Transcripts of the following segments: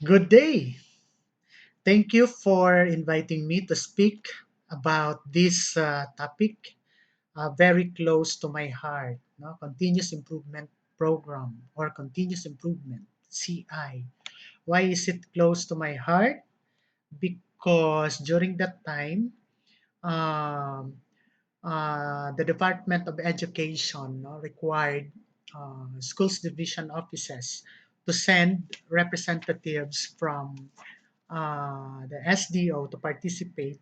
Good day. Thank you for inviting me to speak about this topic very close to my heart, no? Continuous Improvement Program or Continuous Improvement, CI. Why is it close to my heart? Because during that time, um, the Department of Education required schools division offices to send representatives from the SDO to participate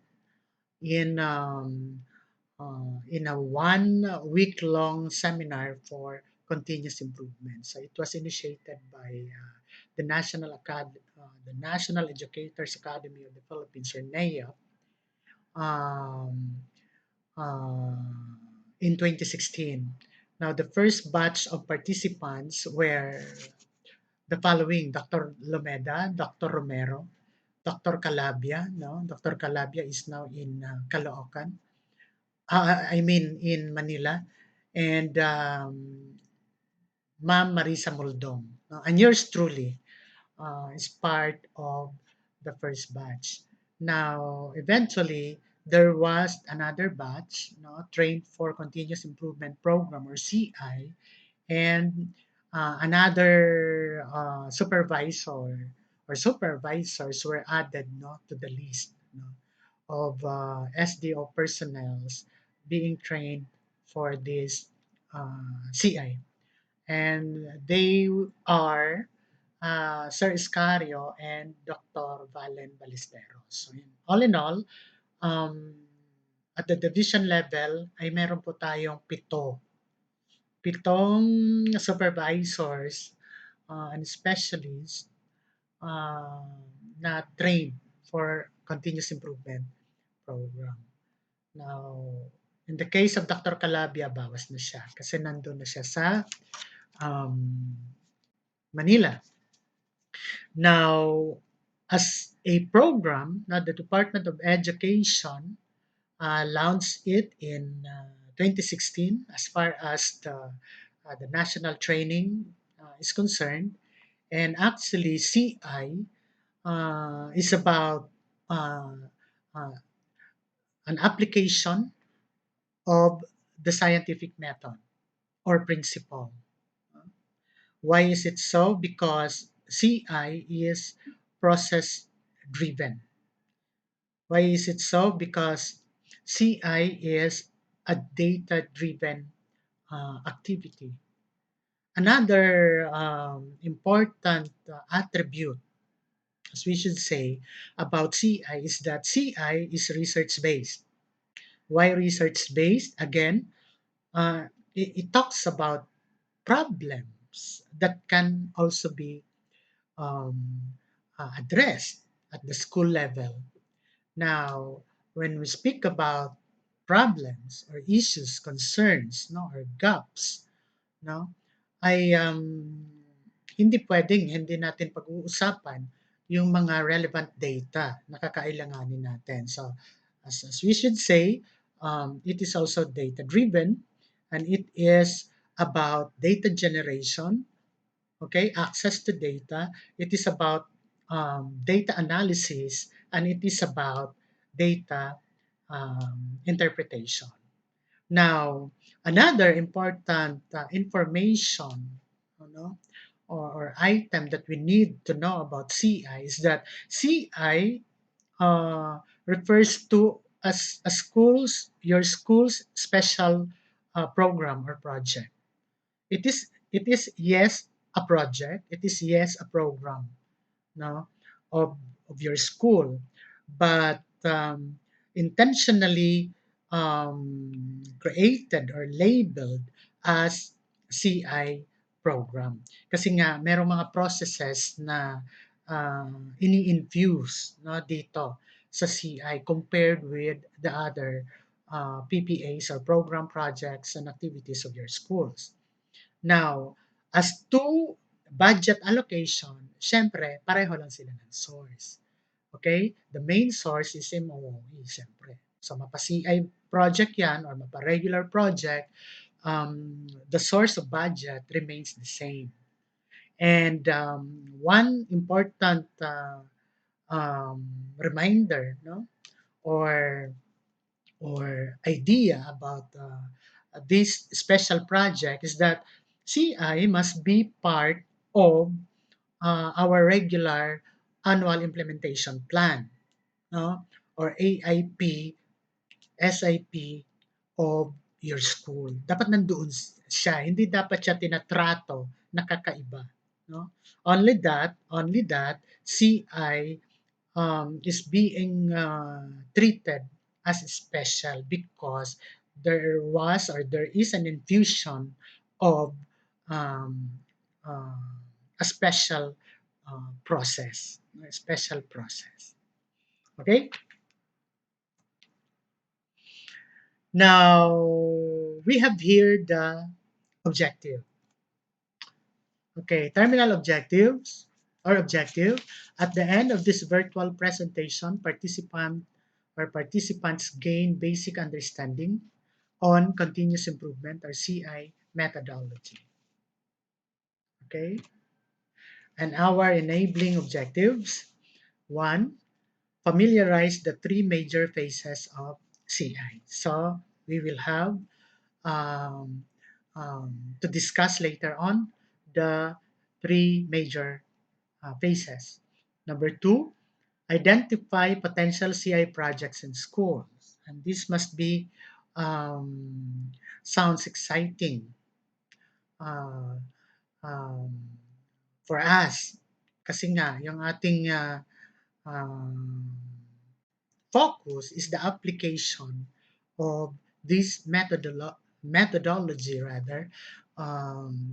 in in a 1 week long seminar for continuous improvement. So it was initiated by the National Educators Academy of the Philippines, or NEA, um, in 2016. Now, the first batch of participants were the following: Dr. Lomeda, Dr. Romero, Dr. Calabia, no? Dr. Calabia is now in Caloocan. I mean in Manila, and Ma'am Marisa Muldong. And yours truly is part of the first batch. Now, eventually, there was another batch, trained for continuous improvement program, or CI, and another supervisor or supervisors were added, to the list, of SDO personnels being trained for this CI. And they are Sir Iscario and Dr. Valen Ballesteros. So, all in all, um, at the division level ay meron po tayong pitong supervisors and specialists uh, na trained for continuous improvement program. Now, in the case of Dr. Calabia, bawas na siya kasi nandun na siya sa um, Manila. Now, as a program, now the Department of Education launched it in 2016 as far as the national training is concerned. And actually, CI is about uh, uh, an application of the scientific method or principle. Why is it so? Because CI is process driven. Why is it so? Because CI is a data driven activity. Another important attribute, as we should say, about CI is that CI is research based. Why research based? Again, it talks about problems that can also be addressed at the school level. Now, when we speak about problems or issues, concerns, no, or gaps, no, ay hindi pwedeng hindi natin pag-uusapan yung mga relevant data na kakailanganin natin. So, as we should say, it is also data driven, and it is about data generation, okay, access to data. It is about data analysis, and it is about data interpretation. Now, another important information, or item that we need to know about CI is that CI refers to as a your school's special program or project. It is yes a project. It is yes a program, no, of your school, but intentionally created or labeled as CI program. Kasi nga merong mga processes na ini-infuse, dito sa CI compared with the other PPAs or program projects and activities of your schools. Now, as to budget allocation, syempre pareho lang sila ng source. Okay? The main source is MOE, syempre. So, mapa-CI project yan or mapa-regular project, the source of budget remains the same. And one important reminder, no, or idea about this special project is that CI must be part of our regular annual implementation plan, no, or AIP, SIP of your school. Dapat nandoon siya, hindi dapat siya tinatrato na kakaiba, no? Only that, CI is being treated as special because there is an infusion of um, uh, a special process. Okay. Now we have here the objective. Okay, terminal objectives or objective. At the end of this virtual presentation, participants gain basic understanding on continuous improvement or CI methodology. Okay, and our enabling objectives. One, familiarize the three major phases of CI. So we will have um, to discuss later on the three major phases. Number two, identify potential CI projects in schools. And this must be um, sounds exciting uh, um, for us. Kasi nga, yung ating um, focus is the application of this methodology rather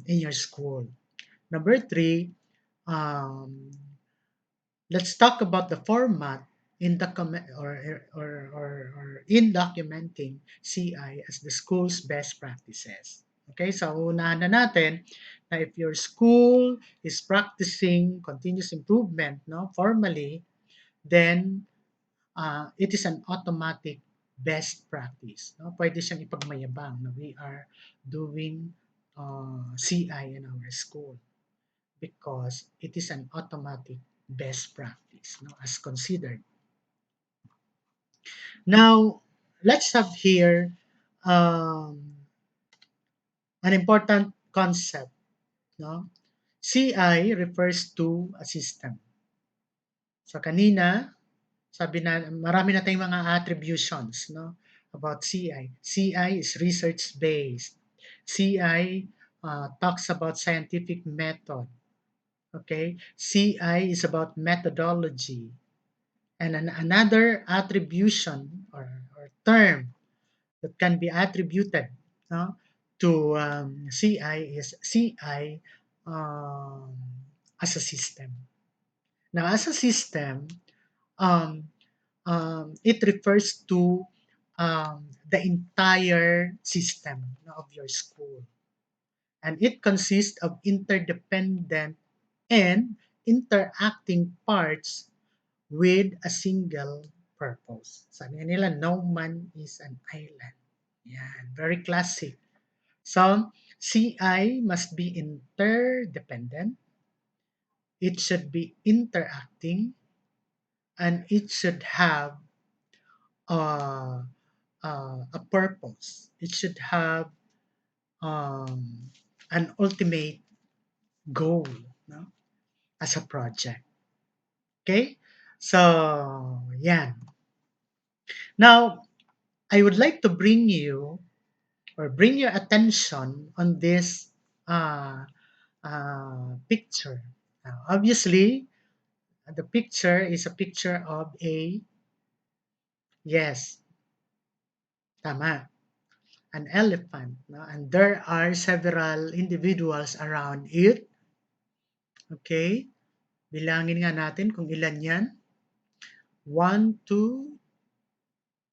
in your school. Number three, um, let's talk about the format in the or in documenting CI as the school's best practices. Okay, so unahan na natin na if your school is practicing continuous improvement, no, formally, then it is an automatic best practice. No? Pwede siyang ipagmayabang na we are doing CI in our school because it is an automatic best practice, no, as considered. Now, let's have here an important concept. No? CI refers to a system. So kanina, sabi na marami na tayong mga attributions, no, about CI. CI is research based. CI talks about scientific method. Okay, CI is about methodology. And another attribution or term that can be attributed, no, to CI is CI um, as a system. Now, as a system, um, it refers to the entire system, no, of your school. And it consists of interdependent and interacting parts with a single purpose. Sabi nga nila, no man is an island. Yan, very classic. So, CI must be interdependent, it should be interacting, and it should have uh, a purpose. It should have um, an ultimate goal, no, as a project. Okay? So, yeah. Now, I would like to bring you or bring your attention on this uh, picture. Now, obviously, the picture is a picture of a, yes, tama, an elephant. No? And there are several individuals around it. Okay? Bilangin nga natin kung ilan yan. 1, 2,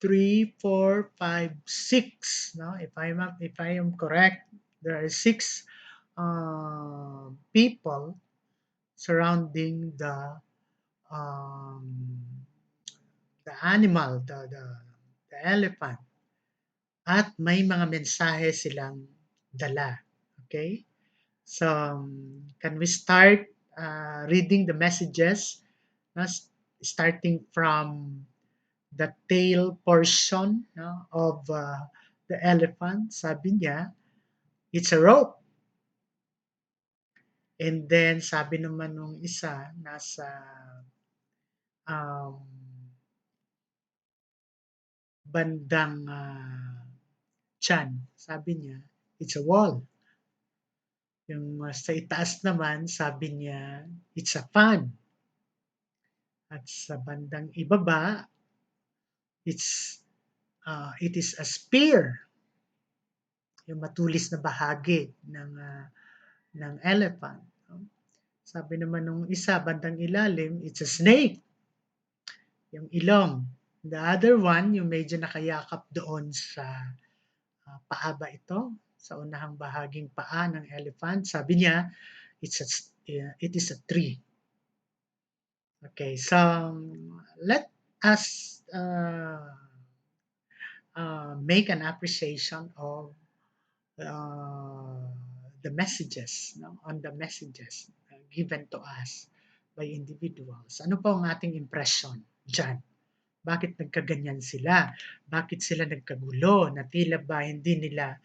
3, 4, 5, 6. No? If I am correct, there are 6 people surrounding um, the animal, the elephant. At may mga mensahe silang dala. Okay? So, can we start reading the messages? No? Starting from the tail portion, no, of the elephant. Sabi niya, it's a rope. And then sabi naman nung isa, nasa um, bandang tiyan. Sabi niya, it's a wall. Yung sa itaas naman, sabi niya, it's a fan. At sa bandang ibaba, it is a spear. Yung matulis na bahagi ng elephant. No? Sabi naman nung isa, bandang ilalim, it's a snake. Yung ilong. The other one, yung medyo nakayakap doon sa paa ba ito? Sa unahang bahaging paa ng elephant. Sabi niya, it is a tree. Okay, so let us make an appreciation of uh, the messages, no? On the messages given to us by individuals. Ano po ang ating impression dyan? Bakit nagkaganyan sila? Bakit sila nagkagulo na tila ba hindi nila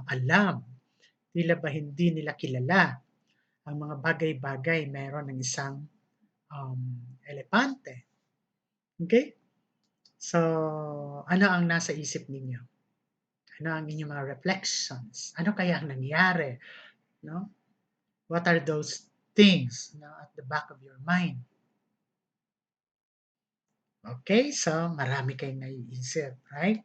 alam? Tila ba hindi nila kilala ang mga bagay-bagay meron ng isang elepante? Okay? So, ano ang nasa isip ninyo? Ano ang inyong mga reflections? Ano kaya ang nangyari? No? What are those things, no, at the back of your mind? Okay, so marami kayong naiisip, right?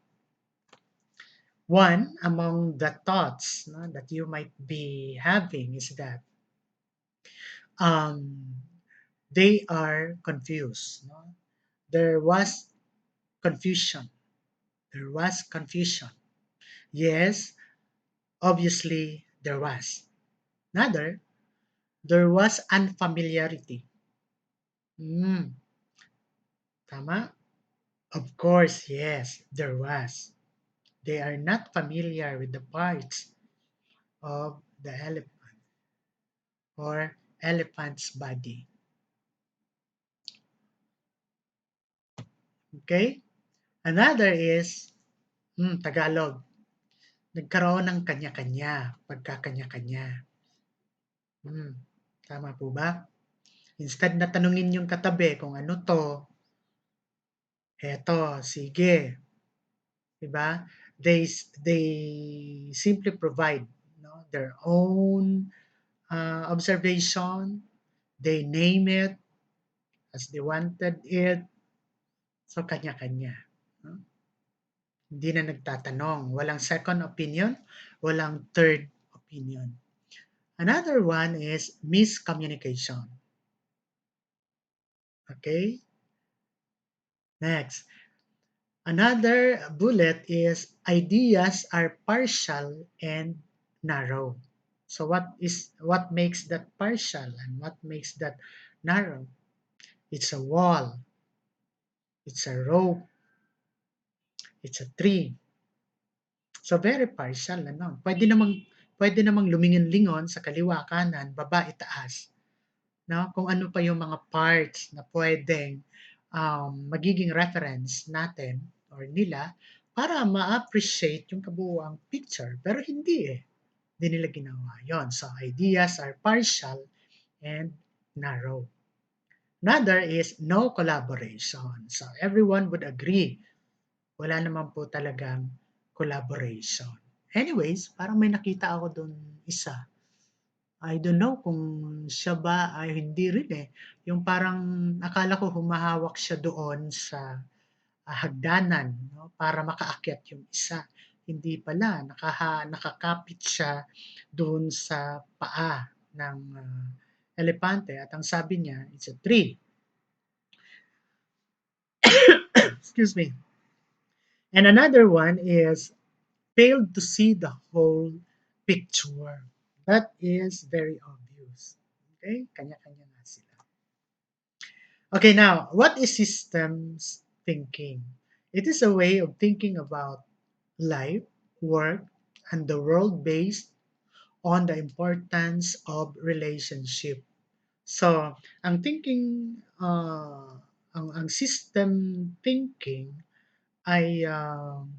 One among the thoughts, no, that you might be having is that um, they are confused. No? There was confusion. There was confusion. Yes, obviously there was. Another, there was unfamiliarity. Hmm, tama? Of course, yes, there was. They are not familiar with the parts of the elephant or elephant's body. Okay? Another is, Tagalog. Nagkaroon ng kanya-kanya, pagkakanya-kanya. Hmm, tama po ba? Instead na tanungin yung katabi kung ano to, eto, sige. Diba? They simply provide, no, their own observation. They name it as they wanted it. So, kanya-kanya. No? Hindi na nagtatanong. Walang second opinion, walang third opinion. Another one is miscommunication. Okay? Next. Another bullet is ideas are partial and narrow. So what makes that partial and what makes that narrow? It's a wall, it's a rope, it's a tree. So very partial ano. Pwede namang lumingin-lingon sa kaliwa, kanan, baba, itaas. No? Kung ano pa yung mga parts na pwedeng magiging reference natin or nila para ma-appreciate yung kabuuang picture. Pero hindi eh. Hindi nila ginawa yon. So ideas are partial and narrow. Another is no collaboration. So everyone would agree. Wala naman po talagang collaboration. Anyways, parang may nakita ako doon isa. I don't know kung siya ba ay hindi rin eh. Yung parang akala ko humahawak siya doon sa hagdanan, no, para makaakyat yung isa. Hindi pala, nakakapit siya doon sa paa ng elepante at ang sabi niya, it's a tree. Excuse me. And another one is failed to see the whole picture. That is very obvious. Okay? Kanya-kanya nga sila. Okay, now, what is systems thinking? It is a way of thinking about life, work, and the world based on the importance of relationship. So, ang thinking, ang system thinking ay um,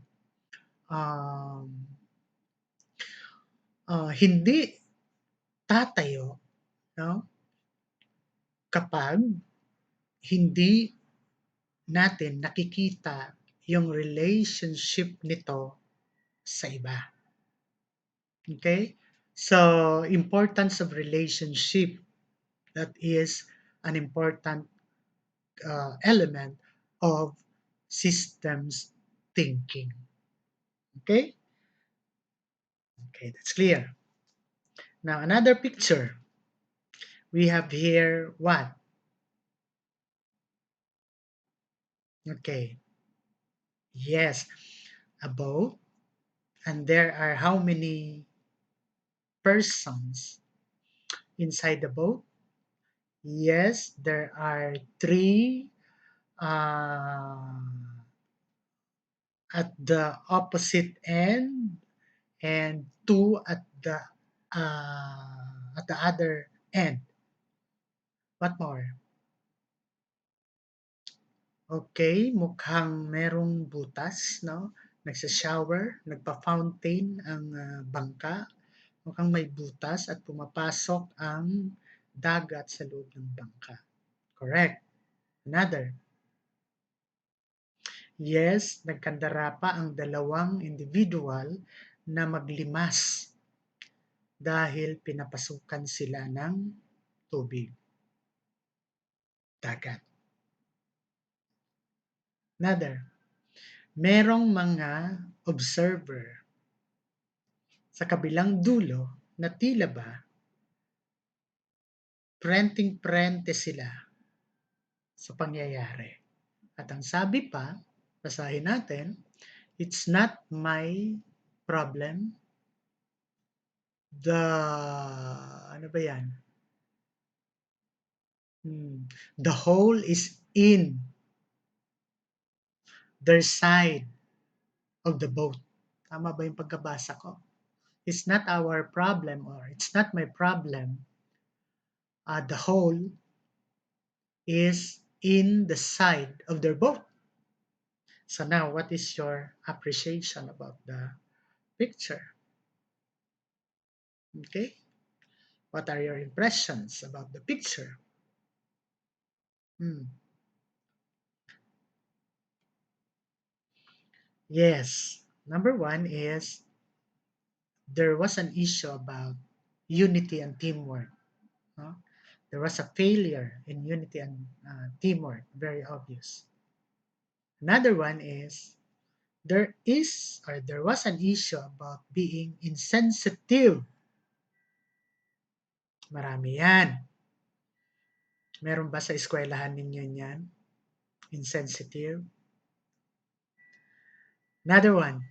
hindi tatayo, no? Kapag hindi natin nakikita yung relationship nito sa iba. Okay? So, importance of relationship, that is an important element of systems thinking. Okay? Okay, that's clear. Now, another picture. We have here what? Okay. Yes, a boat. And there are how many persons inside the boat? Yes, there are three uh, at the opposite end and two at the other end. What more? Okay, mukhang merong butas, no? Nagsa-shower, nagpa-fountain ang bangka. Mukhang may butas at pumapasok ang dagat sa loob ng bangka. Correct. Another. Yes, nagkandara pa ang dalawang individual na maglimas dahil pinapasukan sila ng tubig, dagat. Another. Merong mga observer sa kabilang dulo na tila ba prenteng-prente sila sa pangyayari. At ang sabi pa, basahin natin, it's not my problem. Ano ba yan? The hole is in their side of the boat. Tama ba yung pagkabasa ko? It's not our problem or it's not my problem. The hole is in the side of their boat. So now, what is your appreciation about the picture? Okay? What are your impressions about the picture? Hmm. Yes. Number one is there was an issue about unity and teamwork. No? There was a failure in unity and teamwork, very obvious. Another one is there was an issue about being insensitive. Marami yan. Meron ba sa eskwelahan ninyo yan? Insensitive. Another one,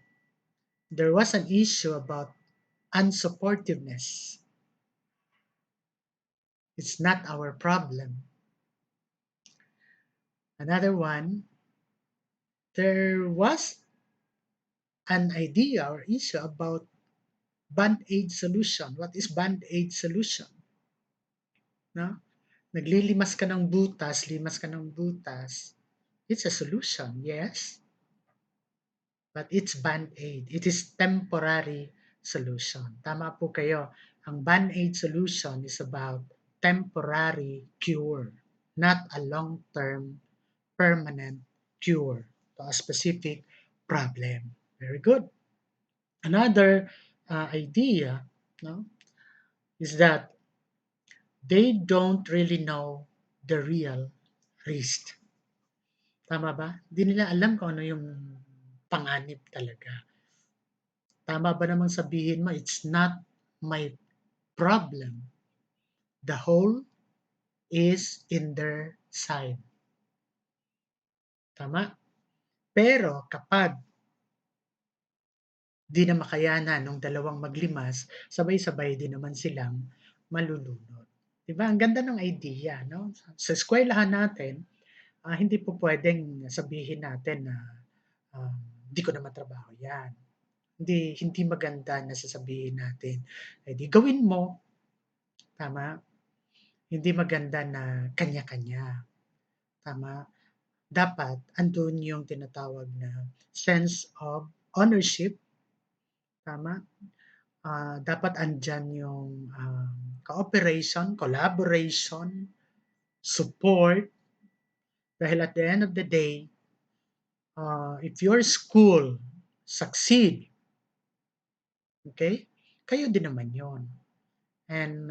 there was an issue about unsupportiveness. It's not our problem. Another one, there was an idea or issue about band-aid solution. What is band-aid solution? No? Naglilimas ka ng butas, limas ka ng butas. It's a solution, yes. But it's band-aid. It is temporary solution. Tama po kayo. Ang band-aid solution is about temporary cure, not a long-term permanent cure to a specific problem. Very good. Another idea, no, is that they don't really know the real risk. Tama ba? Hindi nila alam kung ano yung panganib talaga. Tama ba namang sabihin mo, it's not my problem. The hole is in their side. Tama? Pero kapag di na makayanan ng dalawang maglimas, sabay-sabay din naman silang malulunod. Diba? Ang ganda ng idea, no? Sa eskwelahan natin, hindi po pwedeng sabihin natin na hindi ko naman trabaho yan. hindi maganda na sasabihin natin, "Eh, di gawin mo." Tama? Hindi maganda na kanya-kanya. Tama? Dapat andun yung tinatawag na sense of ownership. Tama? Dapat andyan yung cooperation, collaboration, support. Dahil at the end of the day, if your school succeed, okay, kayo din naman yon. And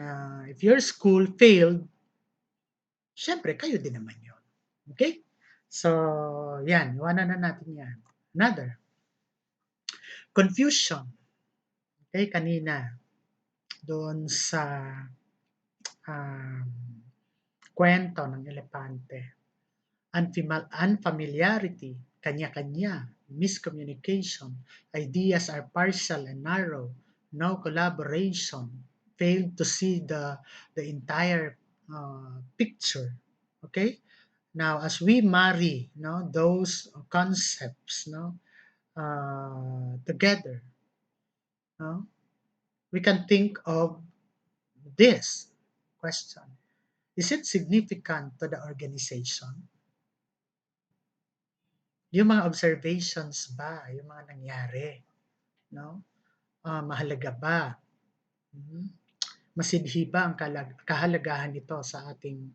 if your school failed, syempre kayo din naman yon. Okay? So, yan. Iwanan na natin yan. Another. Confusion. Okay, kanina. Doon sa um, kwento ng elepante. Unfamiliarity, kanya-kanya, miscommunication, ideas are partial and narrow, no collaboration, failed to see the entire picture. Okay? Now, as we marry no those concepts no together, no, we can think of this question: Is it significant to the organization? Yung mga observations ba, yung mga nangyari, no? Mahalaga ba? Mhm. Masidhi ba ang kahalagahan nito sa ating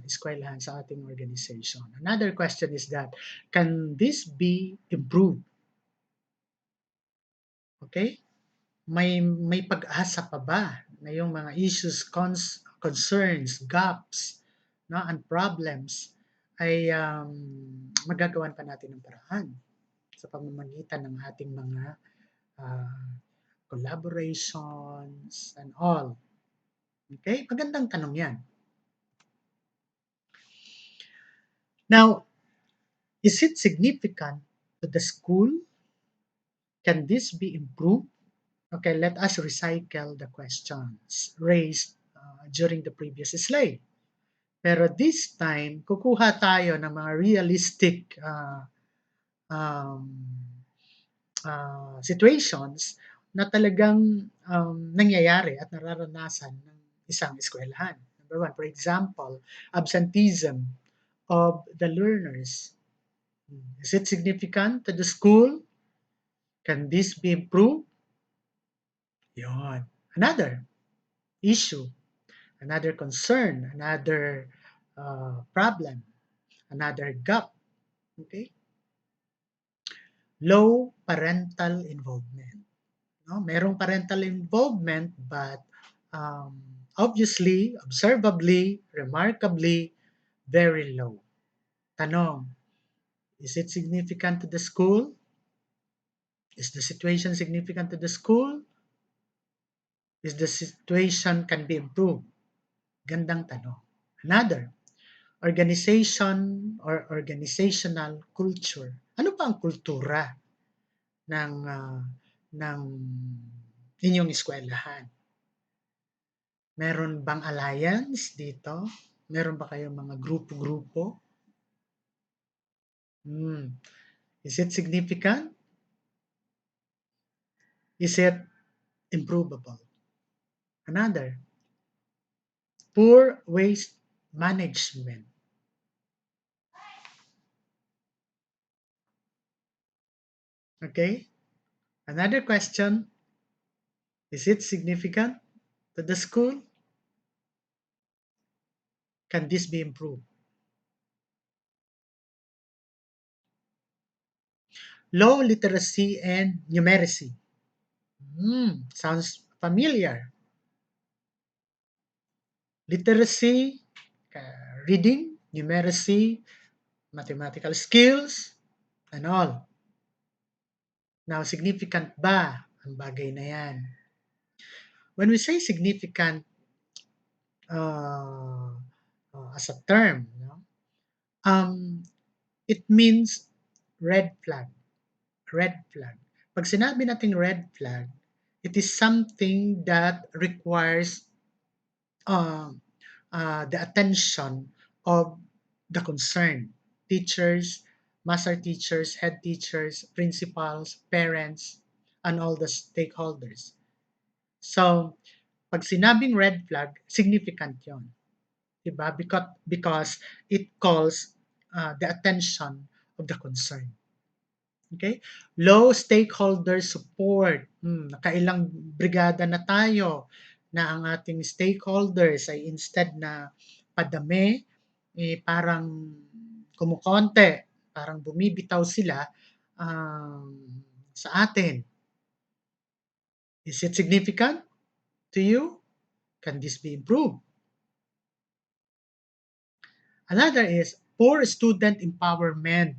eskwelahan, sa ating organization? Another question is that, can this be improved? Okay? May pag-asa pa ba na yung mga issues, concerns, gaps, no, and problems ay magagawan pa natin ng paraan sa pamamagitan ng ating mga uh, collaborations and all. Okay? Magandang tanong yan. Now, is it significant to the school? Can this be improved? Okay, let us recycle the questions raised during the previous slide. Pero this time, kukuha tayo ng mga realistic um, situations na talagang nangyayari at nararanasan ng isang eskwelahan. Number one, for example, absenteeism of the learners. Is it significant to the school? Can this be improved? Yon. Another issue, another concern, another problem, another gap. Okay? Low parental involvement. No? Merong parental involvement but obviously, observably, remarkably, very low. Tanong, is it significant to the school? Is the situation significant to the school? Is the situation can be improved? Gandang tanong. Another, organization or organizational culture. Ano ba ang kultura ng ng inyong eskwelahan? Meron bang alliance dito? Meron ba kayong mga grupo-grupo? Is it significant? Is it improvable? Another, poor waste management. Okay? Another question, is it significant to the school? Can this be improved? Low literacy and numeracy. Sounds familiar. Literacy, reading, numeracy, mathematical skills, and all. Now, significant ba ang bagay na yan? When we say significant uh, as a term, no? It means red flag. Red flag. Pag sinabi nating red flag, it is something that requires uh, the attention of the concerned teachers, master teachers, head teachers, principals, parents. and all the stakeholders. So, pag sinabing red flag, significant yon, diba? Because it calls the attention of the concern. Okay? Low stakeholder support. Nakailang brigada na tayo na ang ating stakeholders ay instead na padami, parang kumukonte, parang bumibitaw sila sa atin. Is it significant to you? Can this be improved? Another is poor student empowerment.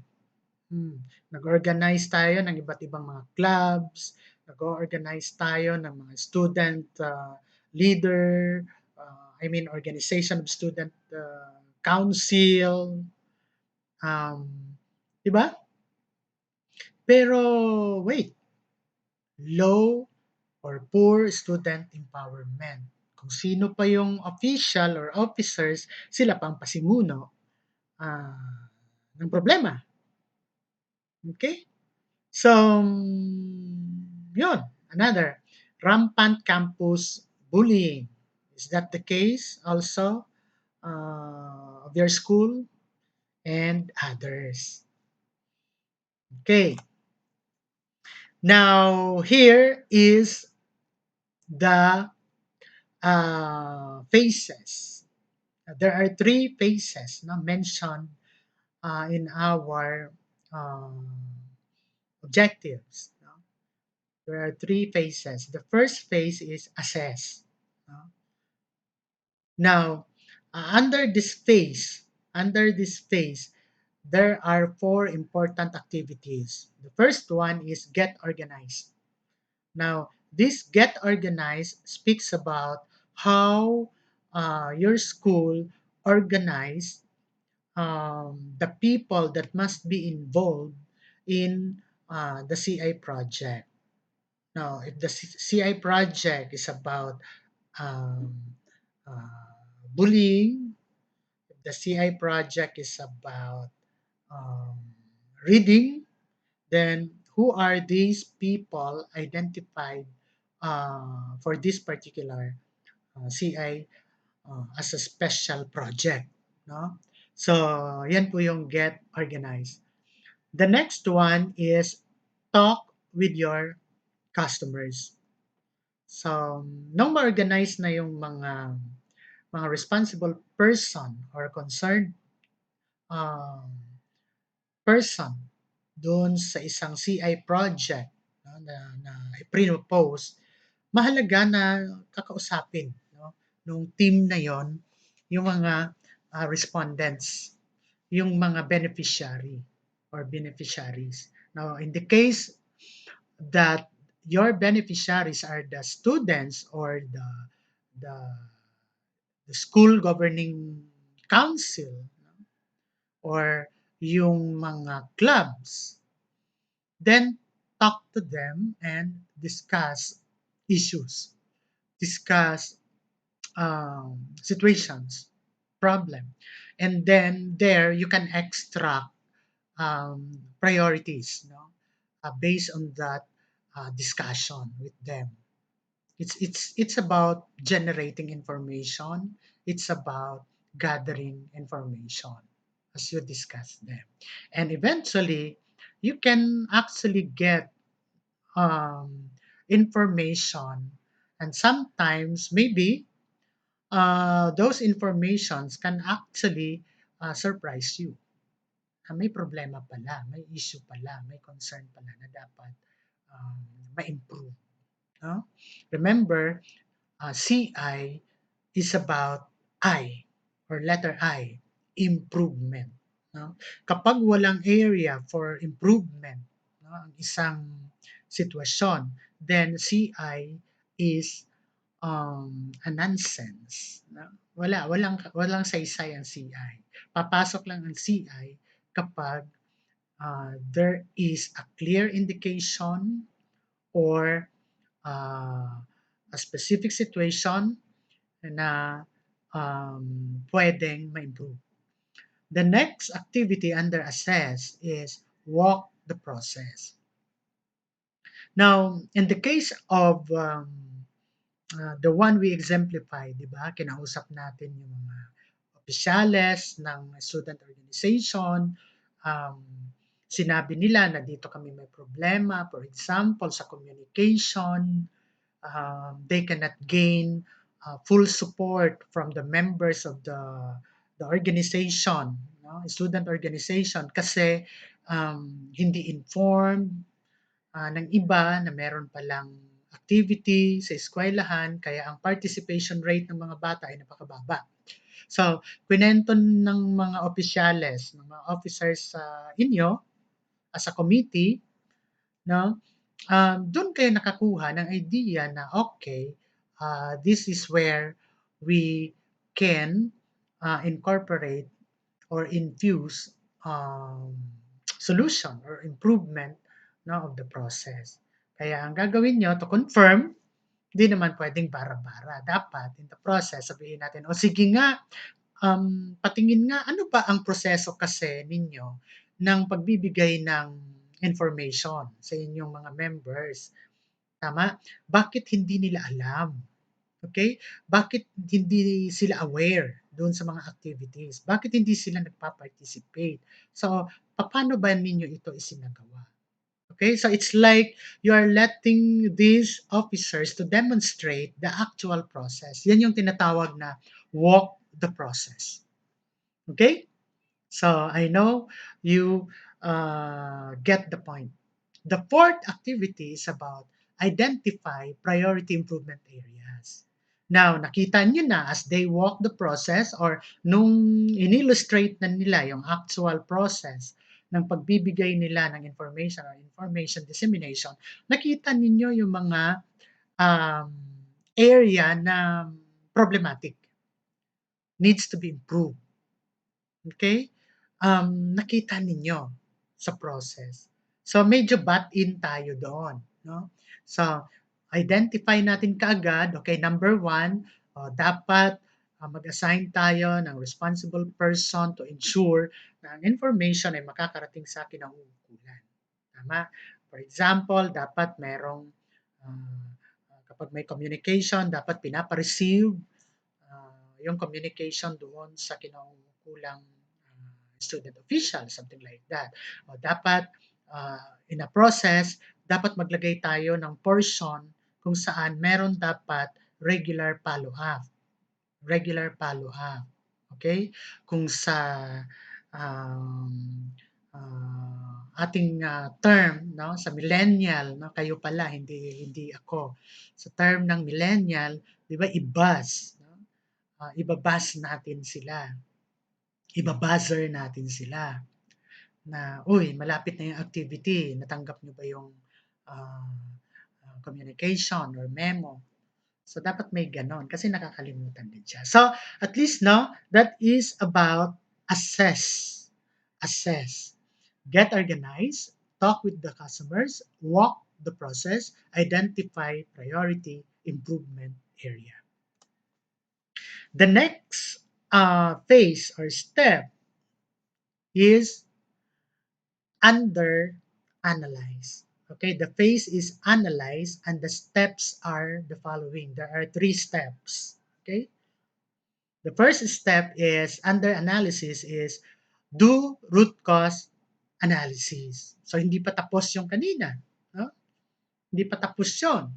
Nag-organize tayo ng iba't ibang mga clubs, nag-organize tayo ng mga student leader, organization of student council, um, di ba? Pero wait, low or poor student empowerment. Kung sino pa yung official or officers, sila pang pasimuno ng problema. Okay? So, yun. Another, rampant campus bullying. Is that the case also of your school and others? Okay. Now, here is the phases. There are three phases mentioned in our uh, objectives. There are three phases. The first phase is assess. No? Now, under this phase, there are four important activities. The first one is get organized. Now, this get organized speaks about how your school organize the people that must be involved in the CI project. Now, if the CI project is about um, uh, bullying, if the CI project is about um, reading, then who are these people identified for this particular CI as a special project? No? So, yan po yung get organized. The next one is talk with your customers. So, nung ma-organize na yung mga responsible person or concerned um, person doon sa isang CI project na i-propose, mahalaga na kakausapin nung team na yon yung mga respondents, yung mga beneficiaries. Now, in the case that your beneficiaries are the students or the, the school governing council or yung mga clubs, then talk to them and discuss issues, discuss situations, problem. And then there you can extract priorities based on that discussion with them. It's about generating information. It's about gathering information as you discuss them, and eventually you can actually get um, information, and sometimes maybe those informations can actually surprise you. May problema pala, may issue pala, may concern pala na dapat um, ma-improve. No? Remember, CI is about I or letter I, improvement. No? Kapag walang area for improvement, ang isang sitwasyon, then CI is a nonsense. No? Walang saysay ang CI. Papasok lang ang CI kapag there is a clear indication or a specific situation na pwedeng ma-improve. The next activity under assess is walk the process. Now, in the case of the one we exemplify, di ba? Kinausap natin yung mga opisyales ng student organization. Um, Sinabi nila na dito kami may problema. For example, sa communication, they cannot gain full support from the members of the organization, no? Student organization, kasi hindi informed ng iba na meron palang activity sa eskwelahan, kaya ang participation rate ng mga bata ay napakababa. So, kwinento ng mga opisyales, ng mga officers sa inyo, as a committee, no? Doon kayo nakakuha ng idea na, okay, this is where we can incorporate or infuse solution or improvement, no, of the process. Kaya ang gagawin nyo to confirm, hindi naman pwedeng bara-bara. Dapat in the process, sabihin natin, o sige nga, patingin nga, ano ba ang proseso kasi ninyo ng pagbibigay ng information sa inyong mga members? Tama? Bakit hindi nila alam? Okay? Bakit hindi sila aware doon sa mga activities? Bakit hindi sila nagpa-participate? So, paano ba ninyo ito isinagawa? Okay? So, it's like you are letting these officers to demonstrate the actual process. Yan yung tinatawag na walk the process. Okay? So, I know you get the point. The fourth activity is about identify priority improvement areas. Now, nakita nyo na as they walk the process or nung in-illustrate na nila yung actual process ng pagbibigay nila ng information or information dissemination, nakita ninyo yung mga um, area na problematic, needs to be improved. Okay? Nakita ninyo sa process. So, medyo butt-in tayo doon. No? So, identify natin kaagad, okay, number one, dapat mag-assign tayo ng responsible person to ensure na ang information ay makakarating sa akin ng uukulan. Tama? For example, dapat merong, kapag may communication, dapat pinapa-receive yung communication doon sa kinaukulang student official, something like that. O dapat in a process, dapat maglagay tayo ng portion kung saan meron dapat regular follow-up. Regular follow-up. Okay? Kung sa ating term, no, sa millennial, no, kayo pala, hindi ako. Sa term ng millennial, 'di ba, i-buzz, no? Ibabuzz natin sila. Ibabuzzer natin sila na, uy, malapit na yung activity, natanggap nyo ba yung uh, communication or memo? So, dapat may ganon kasi nakakalimutan din siya. So, at least, no, that is about assess. Assess. Get organized, talk with the customers, walk the process, identify priority improvement area. The next phase or step is under analyze. Okay, the phase is analyze and the steps are the following. There are 3 steps. Okay, the first step is under analysis is do root cause analysis. So, hindi pa tapos yung kanina. No? Hindi pa tapos yun.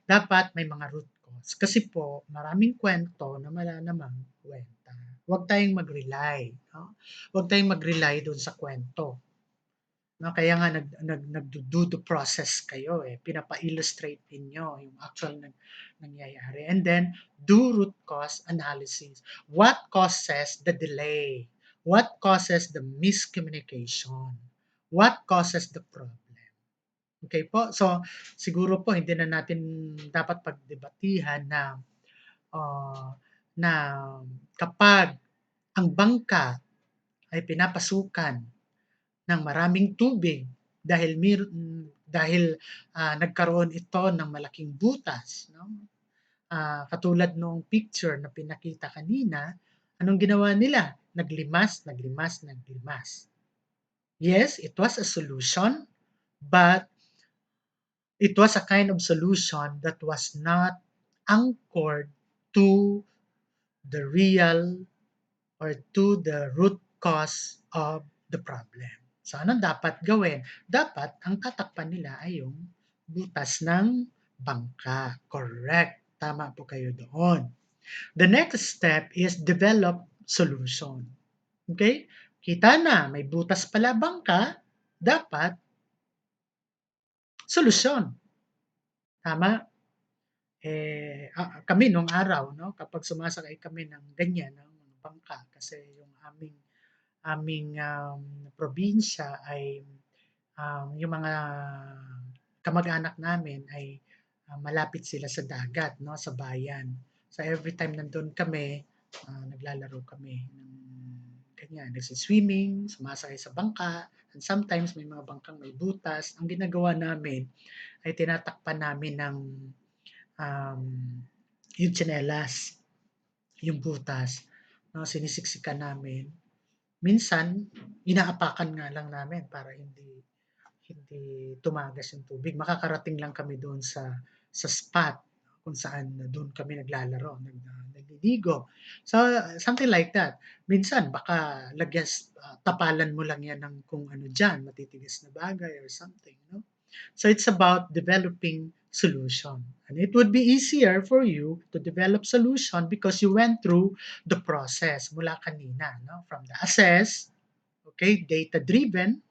Dapat may mga root cause. Kasi po, maraming kwento na wala namang kwenta. Huwag tayong mag-rely. No? Huwag tayong mag-rely doon sa kwento. No, kaya nga nagdo-do the process kayo eh. Pinapa-illustrate ninyo yung actual nangyayari. And then, do root cause analysis. What causes the delay? What causes the miscommunication? What causes the problem? Okay po? So, siguro po hindi na natin dapat pagdebatihan na kapag ang bangka ay pinapasukan ng maraming tubig dahil nagkaroon ito ng malaking butas, no? Katulad nung picture na pinakita kanina, anong ginawa nila? Naglimas, naglimas, naglimas. Yes, it was a solution, but It was a kind of solution that was not anchored to the real or to the root cause of the problem. So, anong dapat gawin? Dapat ang tatakpan nila ay yung butas ng bangka. Correct. Tama po kayo doon. The next step is develop solution. Okay? Kita na, may butas pala bangka, dapat solusyon. Tama? Kami nung araw, no, kapag sumasakay kami ng ganyan, ng bangka, kasi yung aming probinsya ay yung mga kamag-anak namin ay malapit sila sa dagat, no, sa bayan. So every time nandun kami, naglalaro kami ng ganyan, nagsiswimming, sumasakay sa bangka, and sometimes may mga bangkang may butas. Ang ginagawa namin ay tinatakpan namin ng um, yung tsinelas, yung butas, no, sinisiksikan namin. Minsan, inaapakan nga lang namin para hindi hindi tumagas yung tubig. Makakarating lang kami doon sa spot kung saan doon kami naglalaro, nagliligo. So, something like that. Minsan, baka tapalan mo lang yan ng kung ano dyan, matitigas na bagay or something. No? So, it's about developing solution. And it would be easier for you to develop solution because you went through the process mula kanina, no? From the assess, okay, data-driven,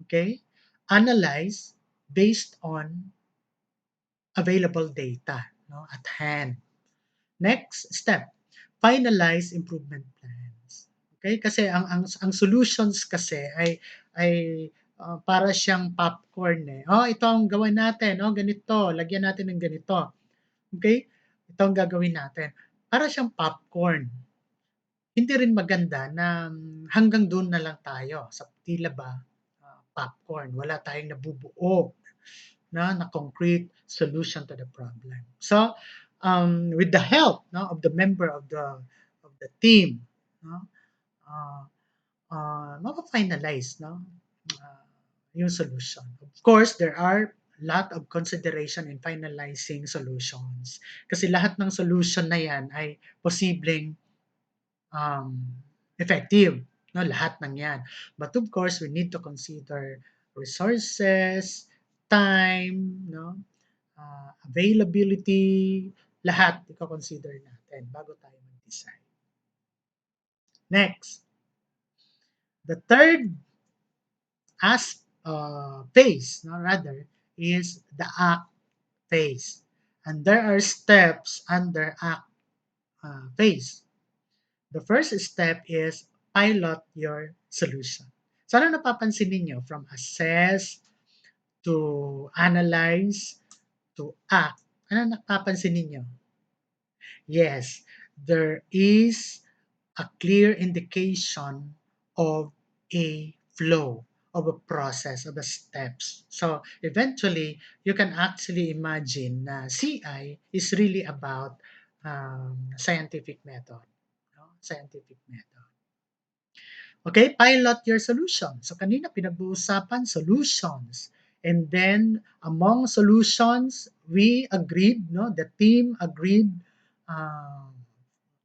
okay, analyze based on available data, no, at hand. Next step, finalize improvement plans. Okay? Kasi ang solutions kasi ay para siyang popcorn eh. Oh, ito ang gawin natin. Oh, ganito, lagyan natin ng ganito. Okay? Ito ang gagawin natin. Para siyang popcorn. Hindi rin maganda na hanggang doon na lang tayo sa tila ba popcorn. Wala tayong nabubuo na concrete solution to the problem. So, with the help, no, of the member of the team, no, uh, mapa-finalize, no, uh, yung solution. Of course, there are lot of consideration in finalizing solutions. Kasi lahat ng solution na yan ay posibleng effective. No, lahat ng yan. But of course, we need to consider resources, time, no, availability, lahat i-consider natin bago tayo mag-decide. Next, the third phase, no, rather, is the act phase. And there are steps under act phase. The first step is pilot your solution. So ano napapansin ninyo from assess to analyze to act? Ano napapansin ninyo? Yes, there is a clear indication of a flow, of a process, of the steps. So eventually, you can actually imagine na CI is really about scientific method. No? Scientific method. Okay, pilot your solution. So kanina pinag-uusapan solutions. And then among solutions, we agreed, no, the team agreed uh,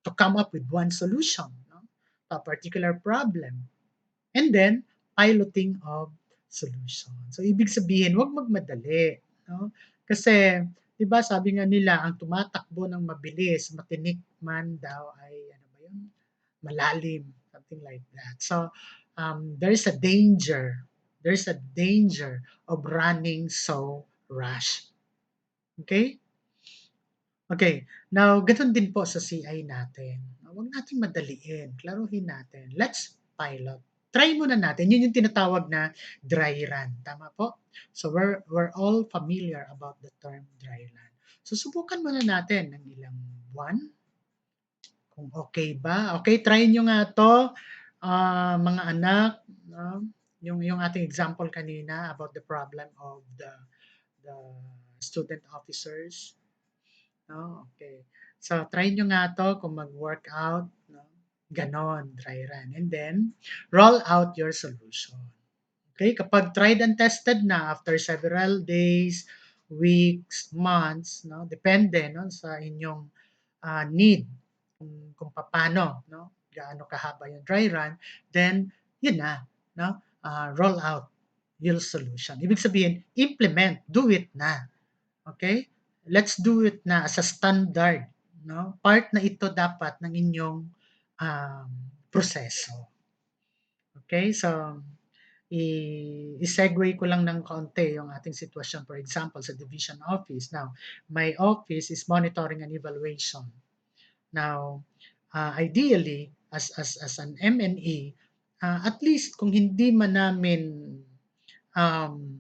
to come up with one solution, no, to a particular problem. And then piloting of solution. So ibig sabihin, huwag magmadali, no? Kasi 'di ba sabi nga nila ang tumatakbo ng mabilis, matinik man daw ay ano ba 'yun? Malalim, something like that. So there's a danger. There's a danger of running so rush. Okay? Okay, now gano'n din po sa CI natin. Huwag nating madaliin, klaruhin natin. Let's pilot. Try muna natin. Yun yung tinatawag na dry run. Tama po? So we're all familiar about the term dry run. So subukan muna natin ng ilang buwan. Kung okay ba. Okay, try nyo nga to, mga anak. Yung ating example kanina about the problem of the student officers. No, okay. So, try nyo nga 'to kung mag-workout, no? Ganon, dry run. And then, roll out your solution. Okay, kapag tried and tested na after several days weeks, months, no? Depende, no, sa inyong need kung paano, no? Gaano kahaba yung dry run, then yun na, no? Roll out your solution. Ibig sabihin, implement, do it na. Okay? Let's do it na as a standard, no? Part na ito dapat ng inyong um, proseso. Okay? So, i-segue ko lang ng kaunti yung ating sitwasyon. For example, sa division office. Now, my office is monitoring and evaluation. Now, ideally, as an MNE, at least kung hindi man namin um,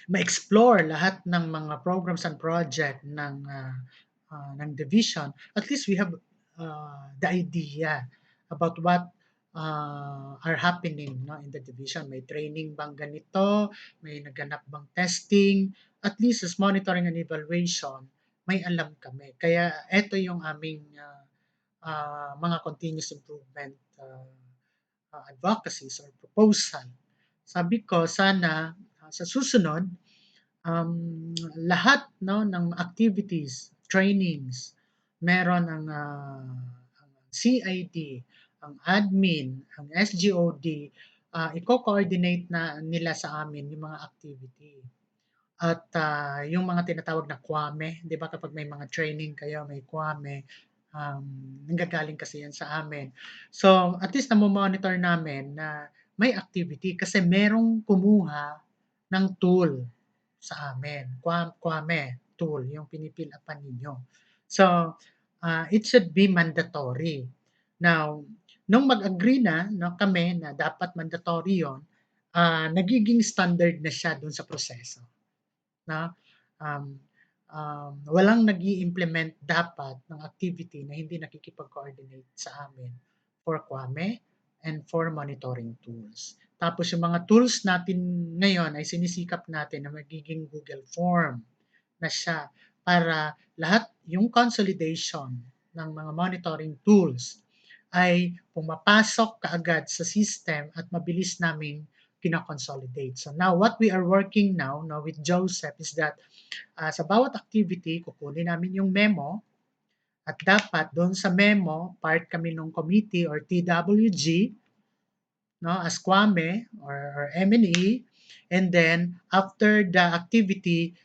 ma-explore lahat ng mga programs and project ng division, at least we have the idea about what are happening, no, in the division. May training bang ganito, may naganap bang testing, at least as monitoring and evaluation, may alam kami. Kaya ito yung aming mga continuous improvement advocacies or proposal. Sabi ko, sana sa susunod, lahat, no, ng activities, trainings, meron ang CID, ang admin, ang SGOD, i-coordinate na nila sa amin yung mga activity. At yung mga tinatawag na kwame, 'di ba kapag may mga training kayo, may kwame, nanggagaling kasi yan sa amin. So, at least namo-monitor namin na may activity kasi merong kumuha ng tool sa amin. Kwame tool, yung pinipil-upan ninyo. So, it should be mandatory. Now, nung mag-agree na, no, kami na dapat mandatory yon, nagiging standard na siya dun sa proseso. Na um, walang nag implement dapat ng activity na hindi nakikipag-coordinate sa amin for Kwame and for monitoring tools. Tapos yung mga tools natin ngayon ay sinisikap natin na magiging Google Form na siya para lahat yung consolidation ng mga monitoring tools ay pumapasok kaagad sa system at mabilis naming kina-consolidate. So now what we are working now with Joseph is that sa bawat activity, kukunin namin yung memo at dapat doon sa memo, part kami ng committee or TWG, no, as Kwame or M&E, and then after the activity,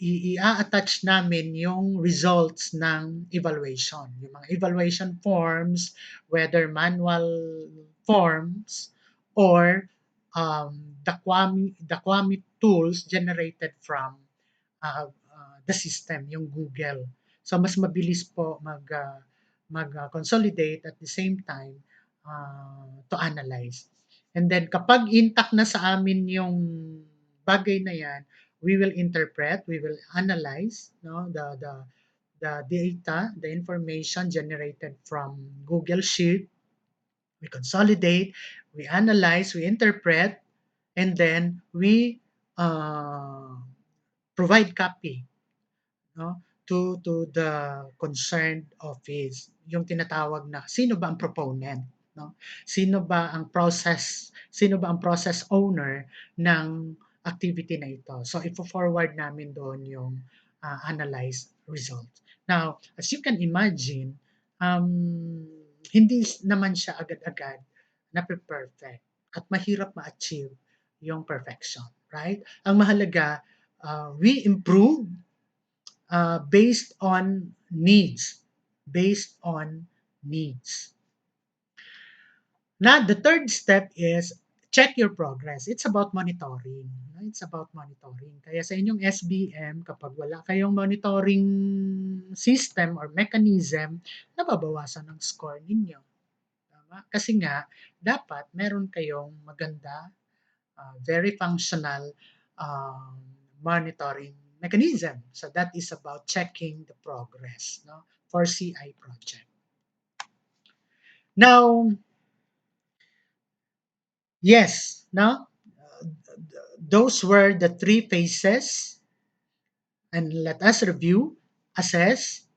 i-attach namin yung results ng evaluation. Yung mga evaluation forms, whether manual forms or the Kwame tools generated from the system, yung Google. So mas mabilis po mag-consolidate at the same time to analyze. And then kapag intact na sa amin yung bagay na yan, we will interpret, we will analyze, no, the data, the information generated from Google Sheet. We consolidate, we analyze, we interpret, and then we uh, provide copy, no, to the concerned office, yung tinatawag na sino ba ang proponent, no, sino ba ang process owner ng activity na ito. So ifo-forward namin doon yung analyzed results. Now, as you can imagine, hindi naman siya agad-agad na perfect at mahirap ma-achieve yung perfection, right? Ang mahalaga, we improve based on needs. Based on needs. Now, the third step is check your progress. It's about monitoring. It's about monitoring. Kaya sa inyong SBM, kapag wala kayong monitoring system or mechanism, nababawasan ang score ninyo. Tama? Kasi nga, dapat meron kayong maganda, very functional monitoring mechanism. So that is about checking the progress, no, for CI project. Now, yes, no, those were the three phases, and let us review: assess,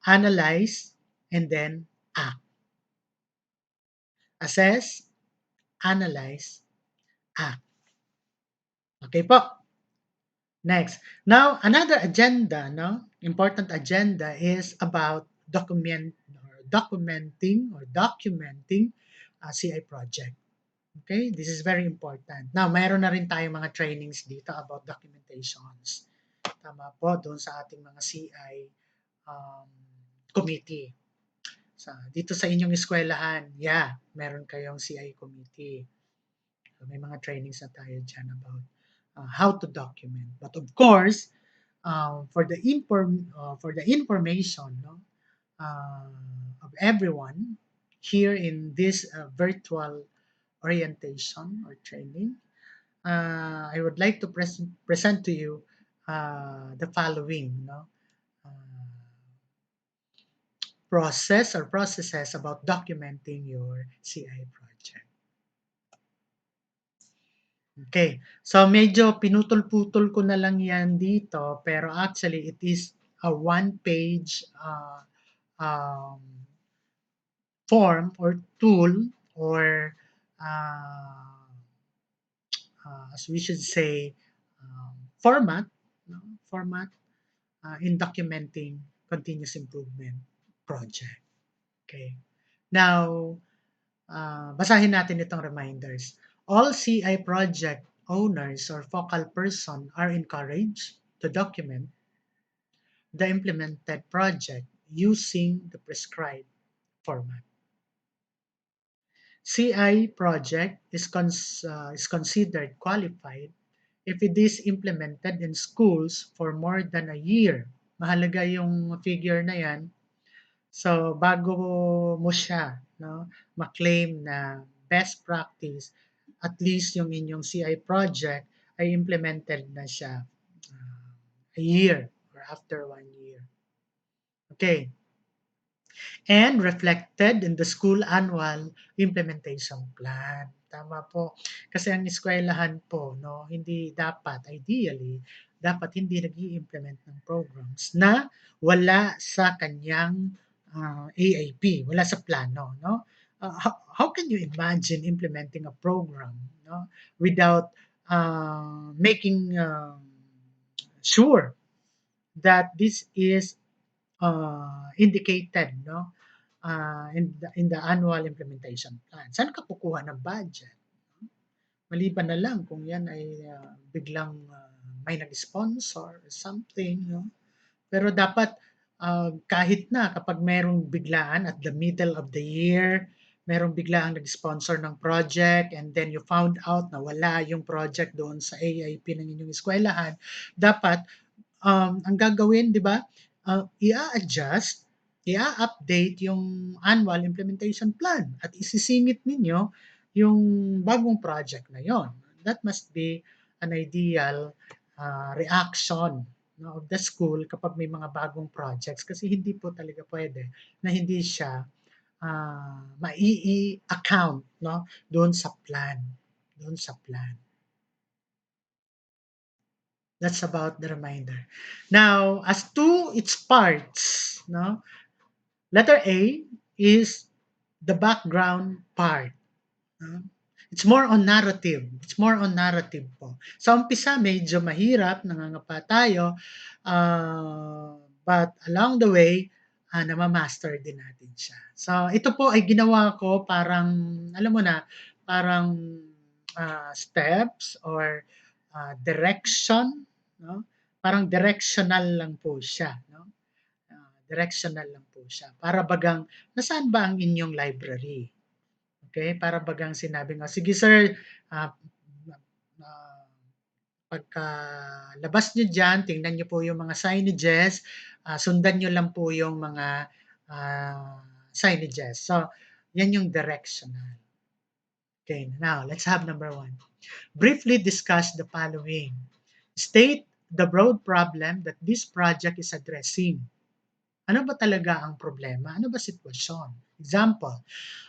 analyze, and then act. Assess, analyze, act. Okay po. Next. Now, another agenda, no, important agenda is about documenting CI project. Okay? This is very important. Now, mayroon na rin tayong mga trainings dito about documentations. Tama po, doon sa ating mga CI um, committee. Dito sa inyong eskwelahan, yeah, meron kayong CI committee. So, may mga trainings na tayo dyan about how to document. But of course, for the information, no, of everyone here in this virtual orientation or training, I would like to present to you the following, no, uh, processes about documenting your CI project. Okay. So medyo pinutol-putol ko na lang yan dito, pero actually it is a one-page um, form or tool or uh, as we should say, format, no? Format in documenting continuous improvement project. Okay. Now, basahin natin itong reminders. All CI project owners or focal person are encouraged to document the implemented project using the prescribed format. CI project is considered qualified if it is implemented in schools for more than a year. Mahalaga yung figure na yan. So, bago mo siya, no, ma-claim na best practice, at least yung inyong CI project ay implemented na siya a year or after 1 year. Okay. And reflected in the school annual implementation plan. Tama po. Kasi ang eskwelahan po, no, hindi dapat, ideally, dapat hindi nag implement ng programs na wala sa kanyang AIP, wala sa plano, no? How can you imagine implementing a program, no, without making sure that this is indicated, no, in the annual implementation plan. Saan ka kukuha ng budget? Maliban na lang kung yan ay biglang may nag-sponsor or something, no? Pero dapat kahit na kapag merong biglaan at the middle of the year, merong biglaang nag-sponsor ng project and then you found out na wala yung project doon sa AIP ng inyong eskwelahan, dapat ang gagawin, di ba, i-adjust, i-update yung annual implementation plan at isisingit ninyo yung bagong project na yon. That must be an ideal reaction, no, of the school kapag may mga bagong projects kasi hindi po talaga pwede na hindi siya mai-account, no, doon sa plan. Doon sa plan. That's about the reminder. Now, as to its parts, no, letter A is the background part. No? It's more on narrative. It's more on narrative po. Sa umpisa, medyo mahirap, nangangapa tayo, but along the way, namamaster din natin siya. So, ito po ay ginawa ko parang, alam mo na, parang steps or direction, no? Parang directional lang po siya, no? Directional lang po siya. Para bagang nasaan ba ang inyong library? Okay? Para bagang sinabi nga, sige sir, uh, uh, pagka labas nyo dyan, tingnan nyo po yung mga signages, sundan nyo lang po yung mga signages. So, yan yung directional. Okay, now let's have number 1. Briefly discuss the following. State the broad problem that this project is addressing. Ano ba talaga ang problema? Ano ba sitwasyon? Example,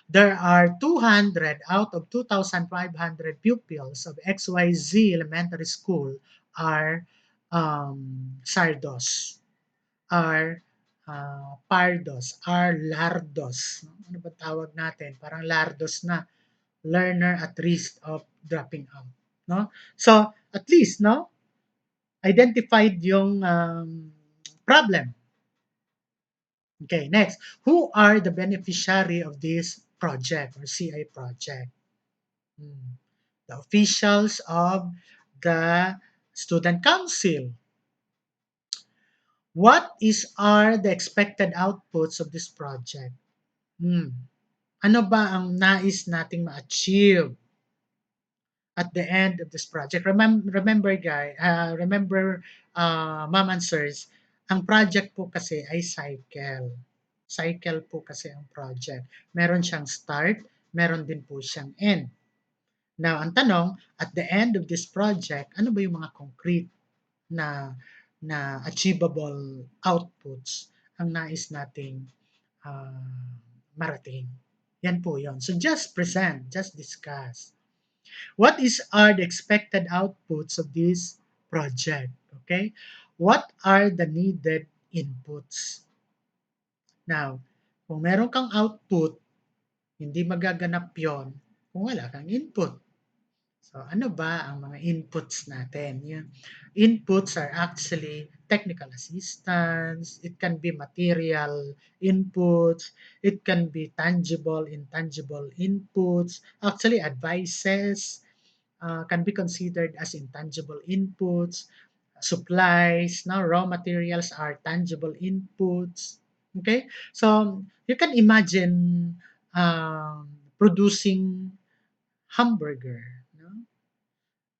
there are 200 out of 2,500 pupils of XYZ Elementary School are sardos, are pardos, are lardos. Ano ba tawag natin? Parang lardos na. Learner at risk of dropping out. No? So, at least, no? Identified yung problem. Okay, next. Who are the beneficiary of this project or CI project? Hmm. The officials of the student council. What are the expected outputs of this project? Hmm. Ano ba ang nais nating ma-achieve at the end of this project? Remember, ma'am and sirs, ang project po kasi ay cycle. Cycle po kasi ang project. Meron siyang start, meron din po siyang end. Now, ang tanong, at the end of this project, ano ba yung mga concrete na achievable outputs ang nais nating ah, marating? Yan po yon. So just present, just discuss. What are the expected outputs of this project? Okay? What are the needed inputs? Now, kung meron kang output, hindi magaganap yon kung wala kang input. So, ano ba ang mga inputs natin? Yung inputs are actually technical assistance, it can be material inputs, it can be tangible, intangible inputs, actually advices, can be considered as intangible inputs. Supplies, now raw materials are tangible inputs. Okay, so you can imagine producing hamburger. No?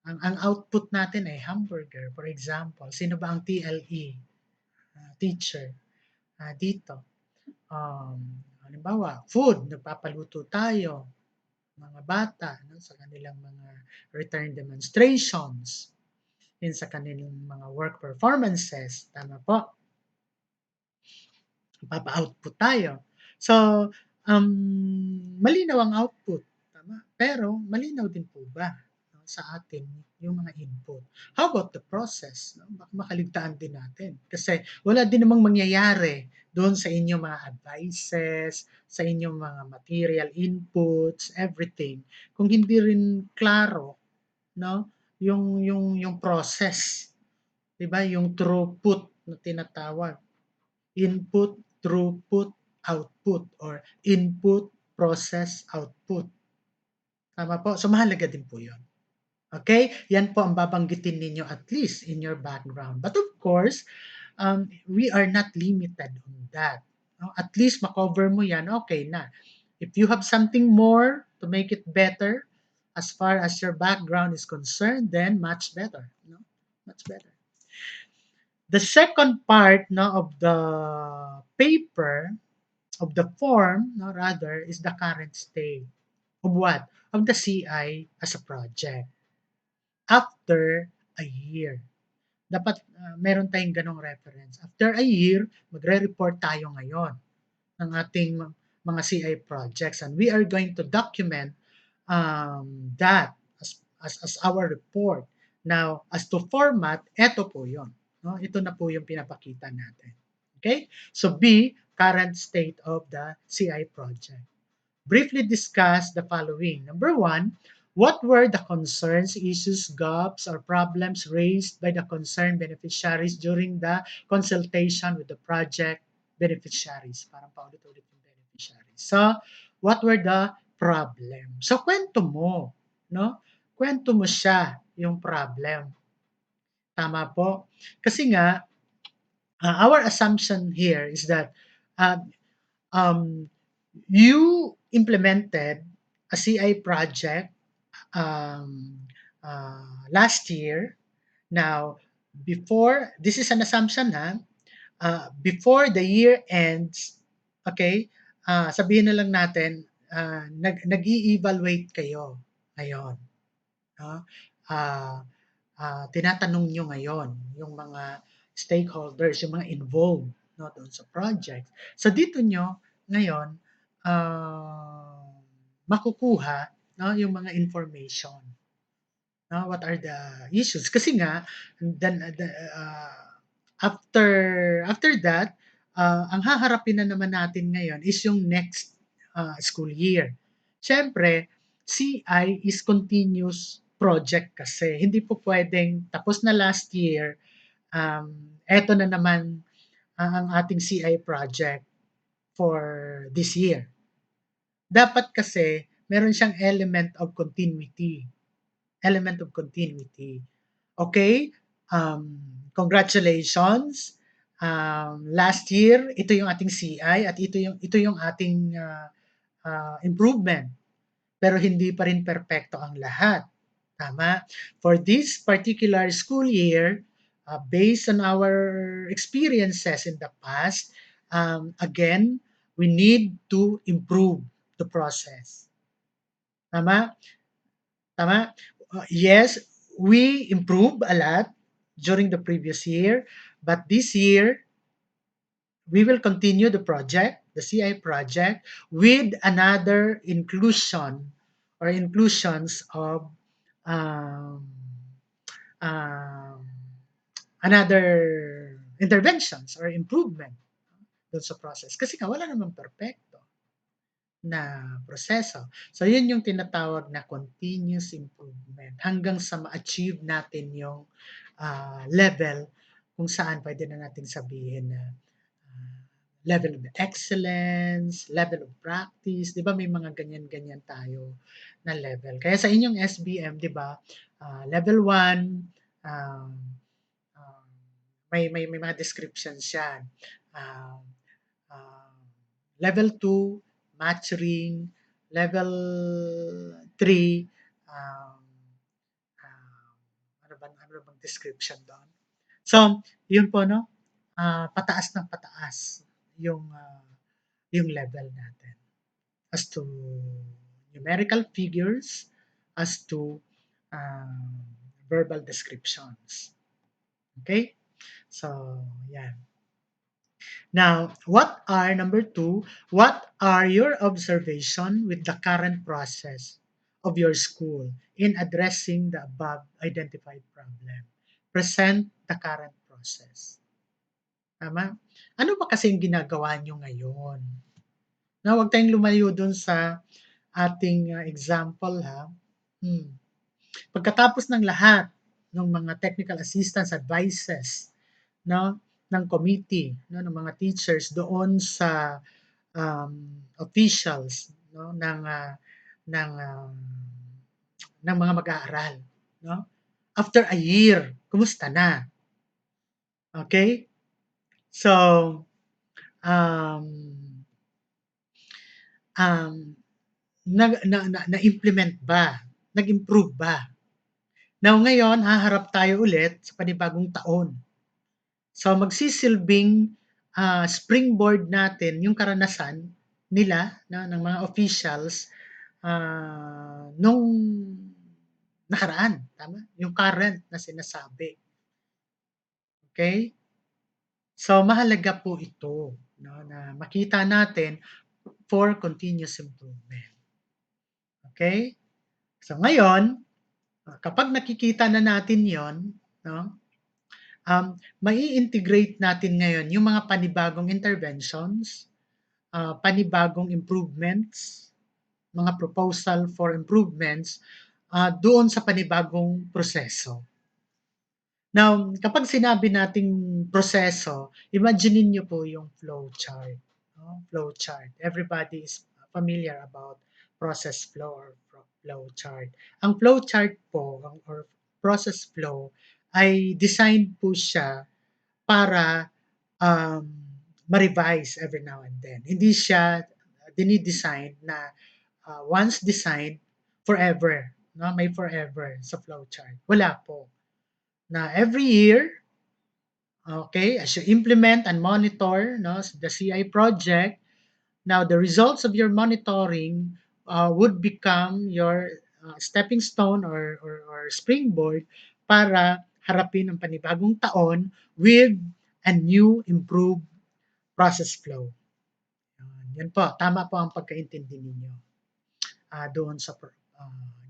Ang output natin ay hamburger. For example, sino ba ang TLE? Teacher. Dito. Halimbawa, food, nagpapaluto tayo, mga bata, no, sa kanilang mga return demonstrations, sa kanilang mga work performances. Tama po, papa-output tayo. So, malinaw ang output. Tama? Pero, malinaw din po ba, no, sa atin yung mga input? How about the process? No? Baka makaligtaan din natin. Kasi wala din namang mangyayari doon sa inyong mga advices, sa inyong mga material inputs, everything. Kung hindi rin klaro, no, yung process, 'di ba? Yung throughput na tinatawag. Input, throughput, output, or input, process, output. Tama po? So mahalaga din po 'yon. Okay? Yan po ang babanggitin ninyo at least in your background. But of course, we are not limited on that. No? At least makover mo yan, okay na. If you have something more to make it better, as far as your background is concerned, then much better. No? Much better. The second part, no, of the paper, of the form, no, rather, is the current state of what? Of the CI as a project. After a year. Dapat meron tayong ganong reference. After a year, magre-report tayo ngayon ng ating mga CI projects, and we are going to document that as our report. Now, as to format, eto po yon. No? Ito na po yung pinapakita natin. Okay? So B, current state of the CI project. Briefly discuss the following. Number one, what were the concerns, issues, gaps, or problems raised by the concerned beneficiaries during the consultation with the project beneficiaries? Parang paulit-ulit yung beneficiaries. So, what were the problem? So, kwento mo, no? Kwento mo siya, yung problem. Tama po? Kasi nga, our assumption here is that uh, um, you implemented a CI project last year. Now, before, this is an assumption ha, before the year ends, okay, sabihin na lang natin, nag-i-evaluate kayo ngayon. No? Uh, tinatanong nyo ngayon yung mga stakeholders, yung mga involved, no, doon sa project. So dito nyo ngayon makukuha, no, yung mga information. No, what are the issues? Kasi nga then after that, ang haharapin na naman natin ngayon is yung next school year. Siyempre, CI is continuous project kasi. Hindi po pwedeng tapos na last year, Eto na naman ang ating CI project for this year. Dapat kasi meron siyang element of continuity. Element of continuity. Okay? Congratulations. Last year, ito yung ating CI at ito yung ating improvement. Pero hindi pa rin perpekto ang lahat. Tama? For this particular school year, based on our experiences in the past, again, we need to improve the process. Tama? Tama? Yes, we improved a lot during the previous year, but this year, we will continue the project, the CI project, with another inclusion or inclusions of um, um, another interventions or improvement dun sa process. Kasi nga, wala namang perfecto na proseso. So, yun yung tinatawag na continuous improvement hanggang sa ma-achieve natin yung level kung saan pwede na natin sabihin na level of excellence, level of practice, 'di ba may mga ganyan-ganyan tayo na level. Kaya sa inyong SBM, 'di ba, level 1, um, um, may mga descriptions 'yan. Um, um, level 2, maturing, level 3, um, um, ano bang description doon? So, yun po, no? Pataas ng pataas yung yung level natin as to numerical figures, as to um, verbal descriptions. Okay? So, yeah. Now, number two, what are your observation with the current process of your school in addressing the above identified problem? Present the current process. Tama? Ano ba kasi yung ginagawa nyo ngayon? Na huwag tayong lumayo dun sa ating example ha. Pagkatapos ng lahat ng mga technical assistance advices, no, ng committee, no, ng mga teachers doon sa officials, no, ng ng mga mag-aaral, no? After a year, kumusta na? Okay? So, um, um, na-implement ba? Nag-improve ba? Now ngayon, haharap tayo ulit sa panibagong taon. So magsisilbing springboard natin yung karanasan nila ng mga officials nung nakaraan, tama? Yung current na sinasabi. Okay? So mahalaga po ito, no, na makita natin for continuous improvement. Okay? So ngayon, kapag nakikita na natin 'yon, no? Mai-integrate natin ngayon yung mga panibagong interventions, panibagong improvements, mga proposal for improvements doon sa panibagong proseso. Now, kapag sinabi nating proseso, imagine niyo po yung flow chart. No? Flow chart. Everybody is familiar about process flow or flow chart. Ang flow chart po or process flow ay designed po siya para um, ma-revise every now and then. Hindi siya dinidesign na once designed, forever. No? May forever sa flowchart. Wala po. Na every year, okay, as you implement and monitor no, the CI project, now the results of your monitoring would become your stepping stone or springboard para harapin ang panibagong taon with a new improved process flow. Yan po, tama po ang pagkaintindi ninyo doon sa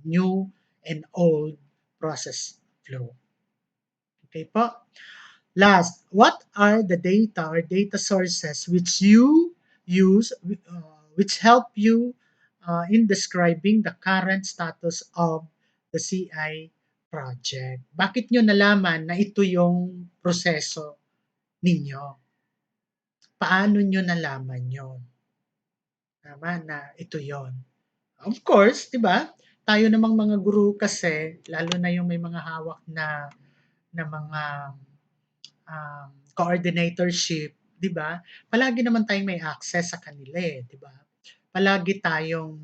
new and old process flow. Okay po. Last, what are the data or data sources which you use, which help you in describing the current status of the CI project. Bakit nyo nalaman na ito yung proseso ninyo? Paano nyo nalaman yon? Tama na ito yon. Of course, 'di ba? Tayo namang mga guru kasi, lalo na yung may mga hawak na mga coordinatorship, 'di ba? Palagi naman tayong may access sa kanila eh, 'di ba? Palagi tayong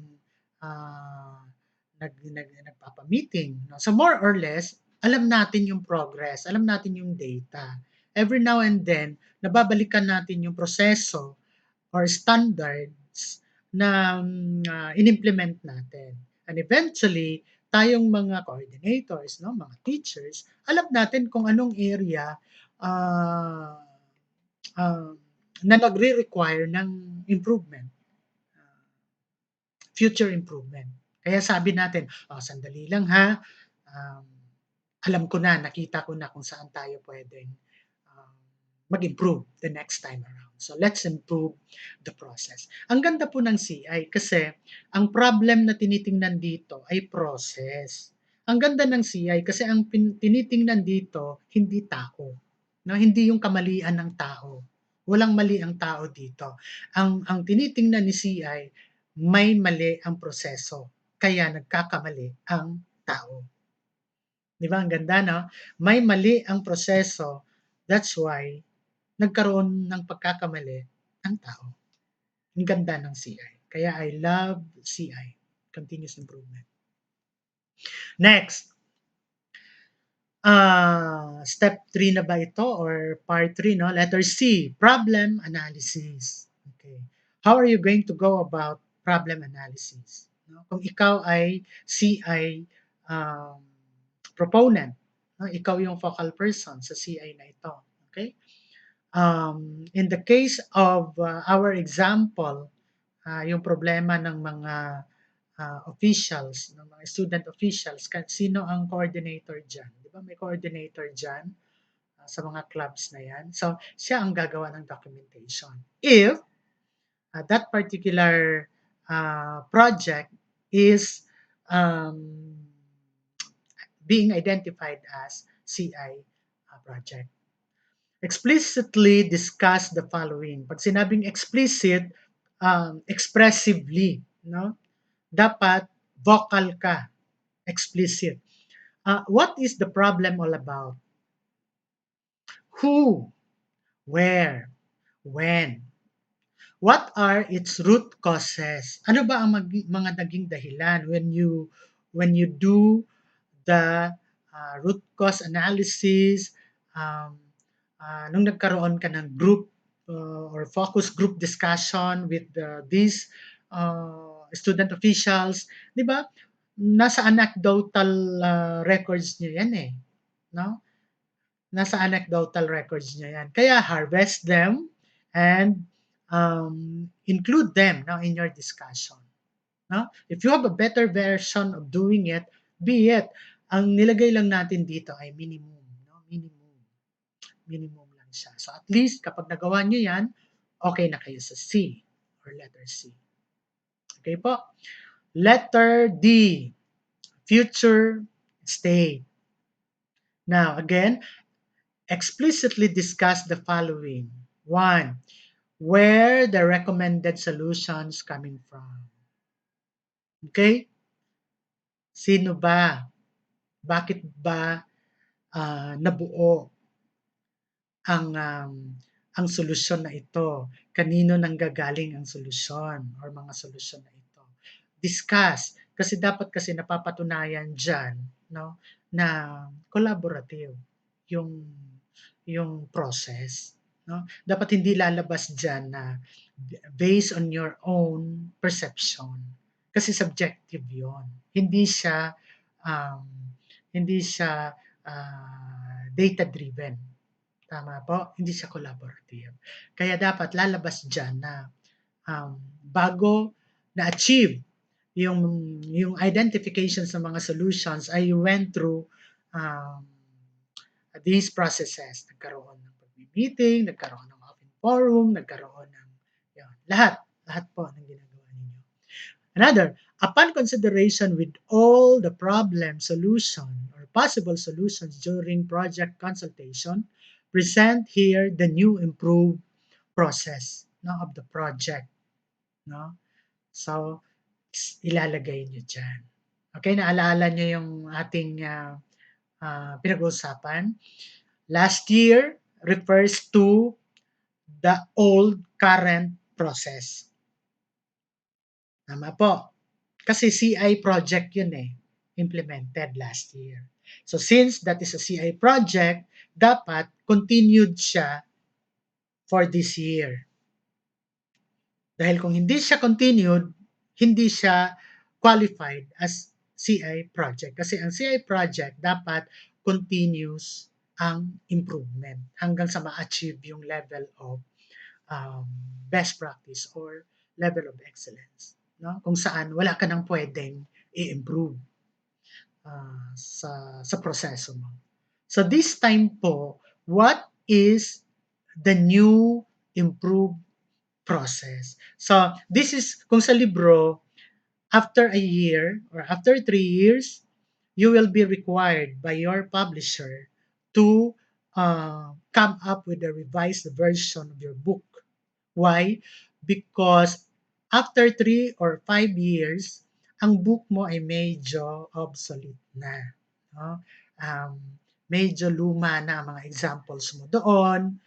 nagpapa-meeting. No? So more or less, alam natin yung progress, alam natin yung data. Every now and then, nababalikan natin yung proseso or standards na in-implement natin. And eventually, tayong mga coordinators, no, mga teachers, alam natin kung anong area uh, uh, na nagre-require ng improvement, future improvement. Kaya sabi natin, oh, sandali lang ha, um, alam ko na, nakita ko na kung saan tayo pwedeng um, mag-improve the next time around. So let's improve the process. Ang ganda po ng CI kasi ang problem na tinitingnan dito ay process. Ang ganda ng CI kasi ang tinitingnan dito hindi tao. No, hindi yung kamalian ng tao. Walang mali ang tao dito. Ang tinitingnan ni CI, may mali ang proseso. Kaya nagkakamali ang tao. Di ba? Ang ganda, no? May mali ang proseso. That's why nagkaroon ng pagkakamali ang tao. Ang ganda ng CI. Kaya I love CI. Continuous improvement. Next. Step 3 na ba ito or part 3, no? Letter C, problem analysis. Okay. How are you going to go about problem analysis? No? Kung ikaw ay CI um, proponent, no? Ikaw yung focal person sa CI na ito. Okay? In the case of our example, yung problema ng mga officials, ng mga student officials, sino ang coordinator dyan? Di ba may coordinator dyan sa mga clubs na yan? So, siya ang gagawa ng documentation. If that particular project is um, being identified as CI project. Explicitly discuss the following. Pag sinabing explicit, expressively, no? Dapat vocal ka, explicit. What is the problem all about? Who, where, when? What are its root causes? Ano ba ang mga naging dahilan when you do the root cause analysis, nung nagkaroon ka ng group or focus group discussion with these student officials, di ba? Nasa anecdotal records niyo yan eh. No? Nasa anecdotal records niyo yan. Kaya harvest them and include them now in your discussion. No? If you have a better version of doing it, be it. Ang nilagay lang natin dito ay minimum. No? Minimum lang siya. So at least kapag nagawa nyo yan, okay na kayo sa C or letter C. Okay po? Letter D, future state. Now again, explicitly discuss the following. 1. Where the recommended solutions coming from. Okay? Sino ba? Bakit ba nabuo ang solusyon na ito? Kanino nanggagaling ang solusyon or mga solusyon na ito? Discuss. Kasi dapat kasi napapatunayan dyan, no, na collaborative yung process. No? Dapat hindi lalabas dyan na based on your own perception. Kasi subjective yon. Hindi siya um, data-driven. Tama po? Hindi siya collaborative. Kaya dapat lalabas dyan na bago na-achieve yung identification sa mga solutions ay you went through these processes. Nagkaroon ng pag-meeting, nagkaroon ng open forum, nagkaroon ng lahat po ng ginagawa ninyo. Another, upon consideration with all the problem, solution, or possible solutions during project consultation, present here the new improved process, no, of the project. No? So, ilalagay nyo dyan. Okay, naalala nyo yung ating pinag-uusapan. Last year refers to the old current process. Tama po. Kasi CI project yun eh, implemented last year. So since that is a CI project, dapat continued siya for this year. Dahil kung hindi siya continued, hindi siya qualified as CI project. Kasi ang CI project dapat continuous ang improvement hanggang sa ma-achieve yung level of um, best practice or level of excellence. No? Kung saan wala ka nang pwedeng i-improve sa proseso mo. So this time po, what is the new improved process? So this is, kung sa libro, after a year or after 3 years, you will be required by your publisher to come up with a revised version of your book. Why? Because after 3 or 5 years, ang book mo ay medyo obsolete na. No? Medyo luma na ang mga examples mo doon,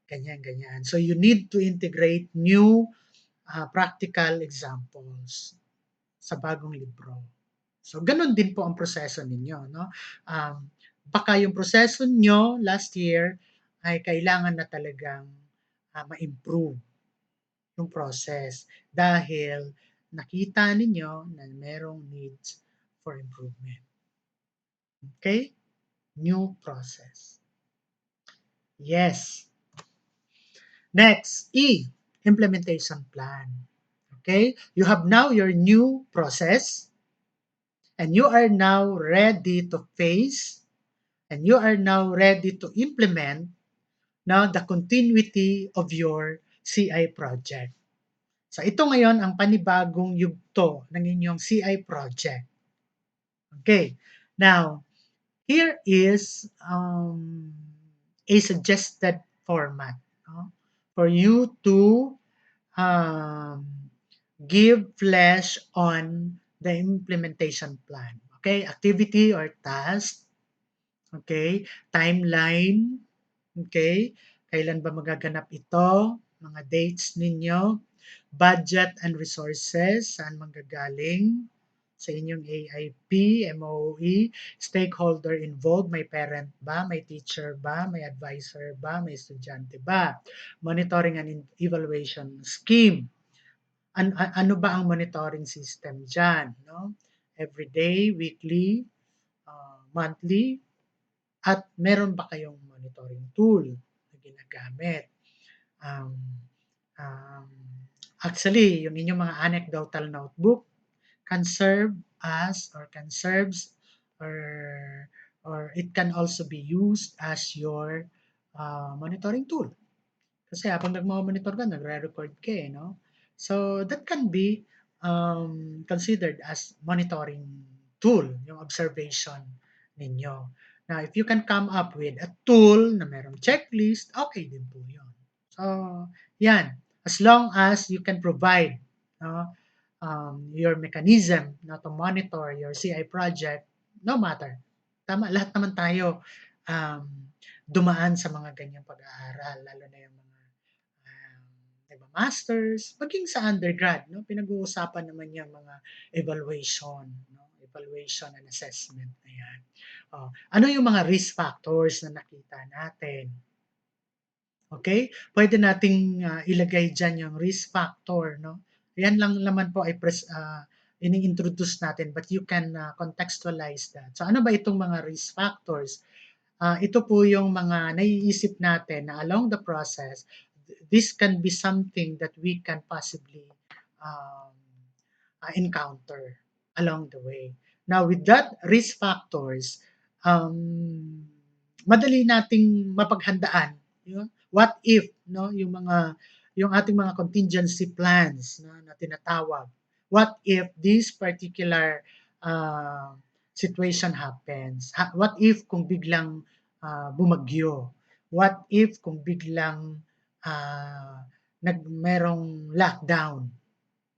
ganyan-ganyan. So you need to integrate new practical examples sa bagong libro. So ganun din po ang proseso ninyo. No? Baka yung proseso nyo last year ay kailangan na talagang ma-improve yung process dahil nakita ninyo na merong needs for improvement. Okay? New process. Yes. Next, E, implementation plan. Okay? You have now your new process and you are now ready to face and you are now ready to implement now the continuity of your CI project. So ito ngayon ang panibagong yugto ng inyong CI project. Okay. Now, here is a suggested format, no, for you to um, give flesh on the implementation plan. Okay, activity or task. Okay, timeline. Okay, kailan ba magaganap ito? Mga dates ninyo. Budget and resources, saan manggagaling? Sa inyong AIP, MOE, stakeholder involved, may parent ba, may teacher ba, may advisor ba, may estudyante ba? Monitoring and evaluation scheme. Ano ba ang monitoring system dyan? No? Everyday, weekly, monthly, at meron ba kayong monitoring tool na ginagamit? Um, actually, yung inyong mga anecdotal notebook can serve as or can serves or it can also be used as your monitoring tool. Kasi habang nagmo-monitor ka, nagre-record ka eh, no? So, that can be considered as monitoring tool, yung observation ninyo. Now, if you can come up with a tool na merong checklist, okay din po yun. So, yan. As long as you can provide your mechanism to monitor your CI project, no matter. Tama, lahat naman tayo dumaan sa mga ganyang pag-aaral, lalo na yung mga masters, maging sa undergrad, no? Pinag-uusapan naman yung mga evaluation, no? Evaluation and assessment na yan. Ano yung mga risk factors na nakita natin? Okay? Pwede nating ilagay dyan yung risk factor, no? Yan lang naman po ay ini-introduce natin, but you can contextualize that. So ano ba itong mga risk factors? Ito po yung mga naiisip natin na along the process, this can be something that we can possibly encounter along the way. Now, with that risk factors, madali nating mapaghandaan. You know? What if, no, yung ating mga contingency plans na tinatawag. What if this particular situation happens? What if kung biglang bumagyo? What if kung biglang merong lockdown?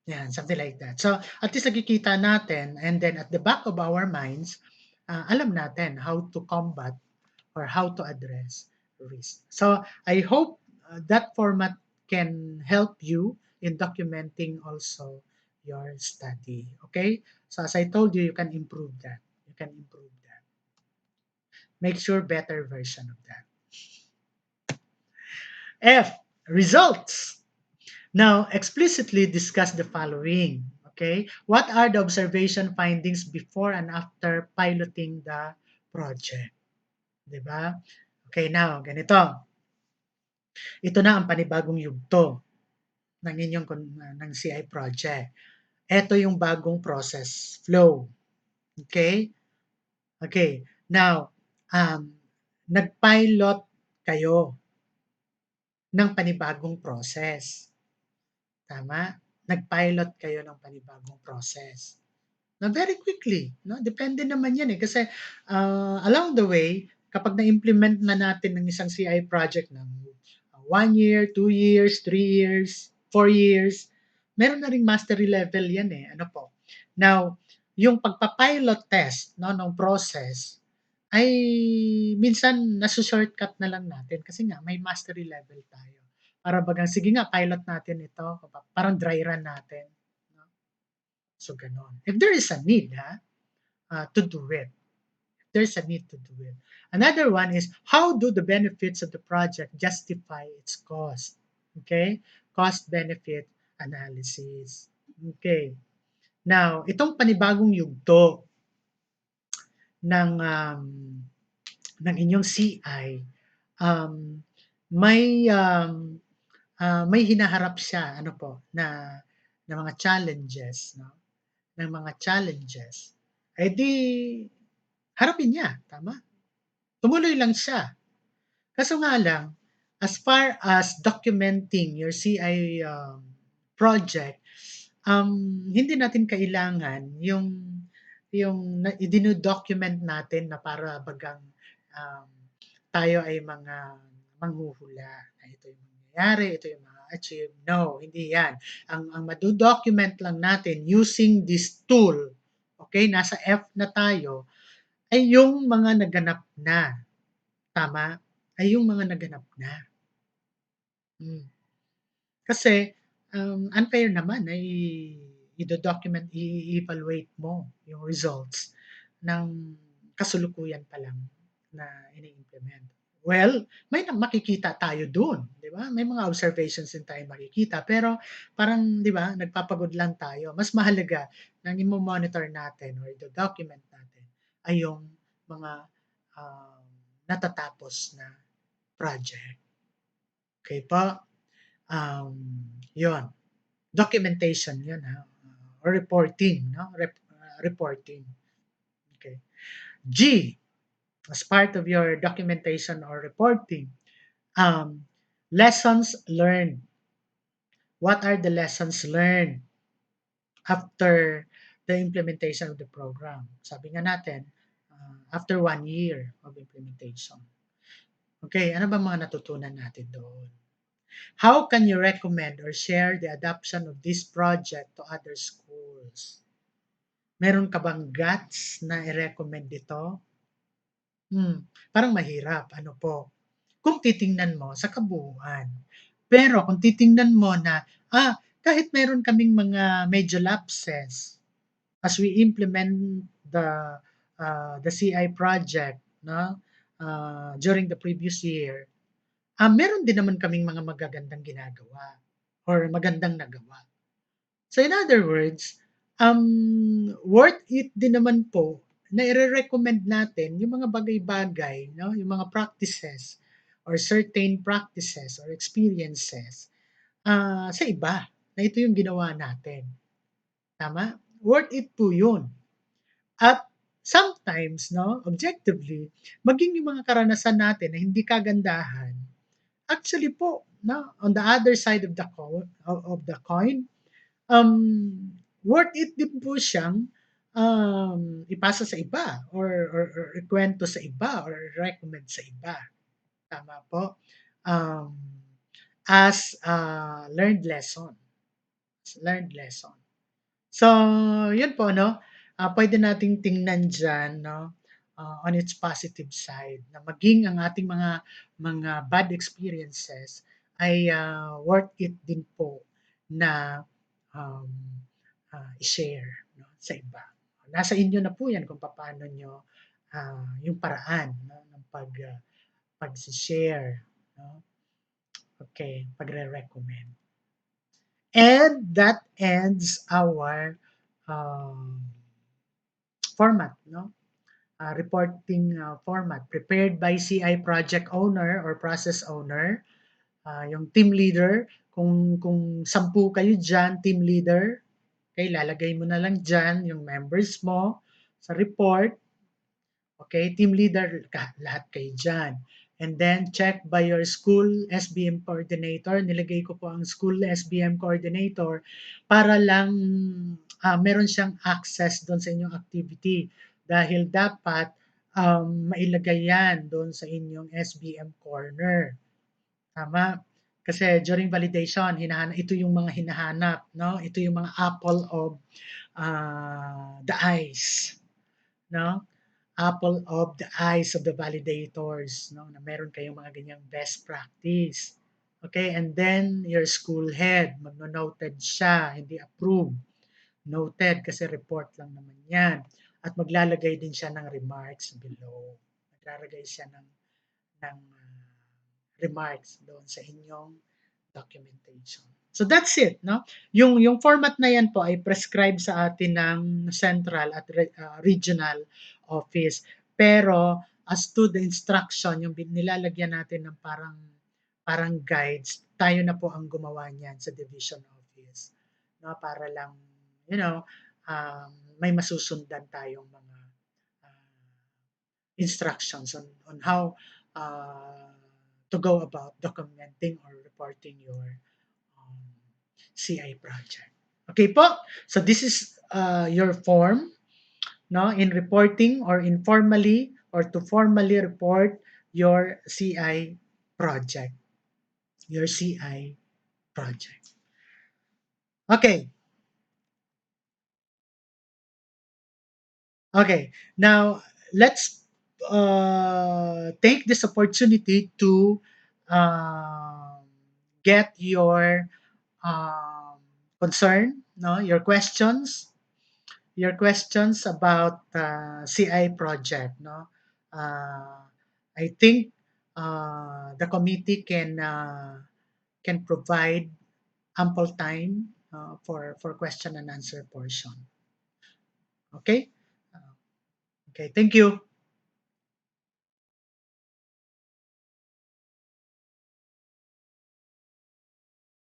Yan, something like that. So, at least nakikita natin and then at the back of our minds, alam natin how to combat or how to address risk. So, I hope that format can help you in documenting also your study. Okay? So, as I told you, you can improve that. You can improve that. Make sure better version of that. F, results. Now, explicitly discuss the following. Okay? What are the observation findings before and after piloting the project? 'Di ba? Okay, now, ganito. Ito na ang panibagong yugto ng inyong ng CI project. Ito yung bagong process flow. Okay? Okay. Now, nag-pilot kayo ng panibagong process. Tama? Nag-pilot kayo ng panibagong process. Na very quickly, no? Depende naman 'yan eh kasi along the way, kapag na-implement na natin ng isang CI project ng 1 year, 2 years, 3 years, 4 years, meron na ring mastery level 'yan eh. Ano po? Now, yung pagpa-pilot test no ng process ay minsan naso-shortcut na lang natin kasi nga may mastery level tayo. Para bagang sige nga pilot natin ito, parang dry run natin. No? So ganon. If there is a need to do it, if there's a need to do it. Another one is how do the benefits of the project justify its cost? Okay? Cost benefit analysis. Okay. Now, itong panibagong yugto ng inyong CI, um, may may hinaharap siya ano po na mga challenges no ng mga challenges eh di harapin niya tama tumuloy lang siya kaso nga lang as far as documenting your CI project hindi natin kailangan yung idino-document natin na para bagang um, tayo ay mga manghuhula na ito yung mangyayari, ito yung ma-achieve. No, hindi yan. Ang mado-document lang natin using this tool, okay, nasa F na tayo, ay yung mga naganap na. Tama? Ay yung mga naganap na. Hmm. Kasi unfair naman na i-document, i-evaluate mo yung results ng kasulukuyan pa lang na ini-implement. Well, may makikita tayo doon, 'di ba? May mga observations din tayong makikita, pero parang 'di ba, nagpapagod lang tayo. Mas mahalaga nang imo-monitor natin or i-document natin ay yung mga um, natatapos na project. Okay pa? Yun. Documentation yun or reporting, no? Reporting. Okay. G, as part of your documentation or reporting, lessons learned. What are the lessons learned after the implementation of the program? Sabi nga natin, after 1 year of implementation. Okay, ano ba mga natutunan natin doon? How can you recommend or share the adoption of this project to other schools? Meron ka bang guts na i-recommend ito? Parang mahirap. Ano po? Kung titingnan mo sa kabuuan. Pero kung titingnan mo na, kahit meron kaming mga medyo lapses as we implement the CI project no, during the previous year, meron din naman kaming mga magagandang ginagawa or magandang nagawa. So in other words, worth it din naman po na ire-recommend natin yung mga bagay-bagay, no? Yung mga practices or certain practices or experiences sa iba na ito yung ginawa natin. Tama? Worth it po yun. At sometimes, no, objectively, maging yung mga karanasan natin na hindi kagandahan, actually po, no, on the other side of the coin, worth it din po siyang ipasa sa iba or ikwento sa iba or recommend sa iba. Tama po? Um, as a learned lesson. So, yun po, no? Pwede nating tingnan dyan, no? On its positive side, na maging ang ating mga bad experiences ay worth it din po na um, i-share, no, sa iba. Nasa inyo na po yan kung paano nyo yung paraan, no, ng pag-share, no? Okay, pagre-recommend. And that ends our um, format, no? Reporting format prepared by CI project owner or process owner, yung team leader, kung 10 kayo diyan, team leader, okay, lalagay mo na lang diyan yung members mo sa report. Okay, team leader, lahat kayo dyan. And then, check by your school SBM coordinator. Nilagay ko po ang school SBM coordinator para lang meron siyang access doon sa inyong activity. Dahil dapat mailagay yan doon sa inyong SBM corner. Tama? Kasi during validation, ito yung mga hinahanap. No? Ito yung mga apple of the eyes. No? Apple of the eyes of the validators, no, na meron kayong mga ganyang best practice. Okay, and then your school head, magno-noted siya, hindi approve. Noted kasi report lang naman yan. At maglalagay din siya ng remarks below. Maglalagay siya ng remarks doon sa inyong documentation. So that's it, no? Yung format na yan po ay prescribed sa atin ng central at regional office. Pero as to the instruction, yung nilalagyan natin ng parang guides, tayo na po ang gumawa niyan sa division office. No, para lang you know, um, may masusundan tayong mga instructions on how to go about documenting or reporting your um, CI project. Okay po? So this is your form, no, in reporting or informally or to formally report your CI project. Your CI project. Okay. Okay. Now let's take this opportunity to um, get um, concern, no, your questions about CI project, no. Uh, I think the committee can provide ample time for question and answer portion. Okay. Okay. Thank you.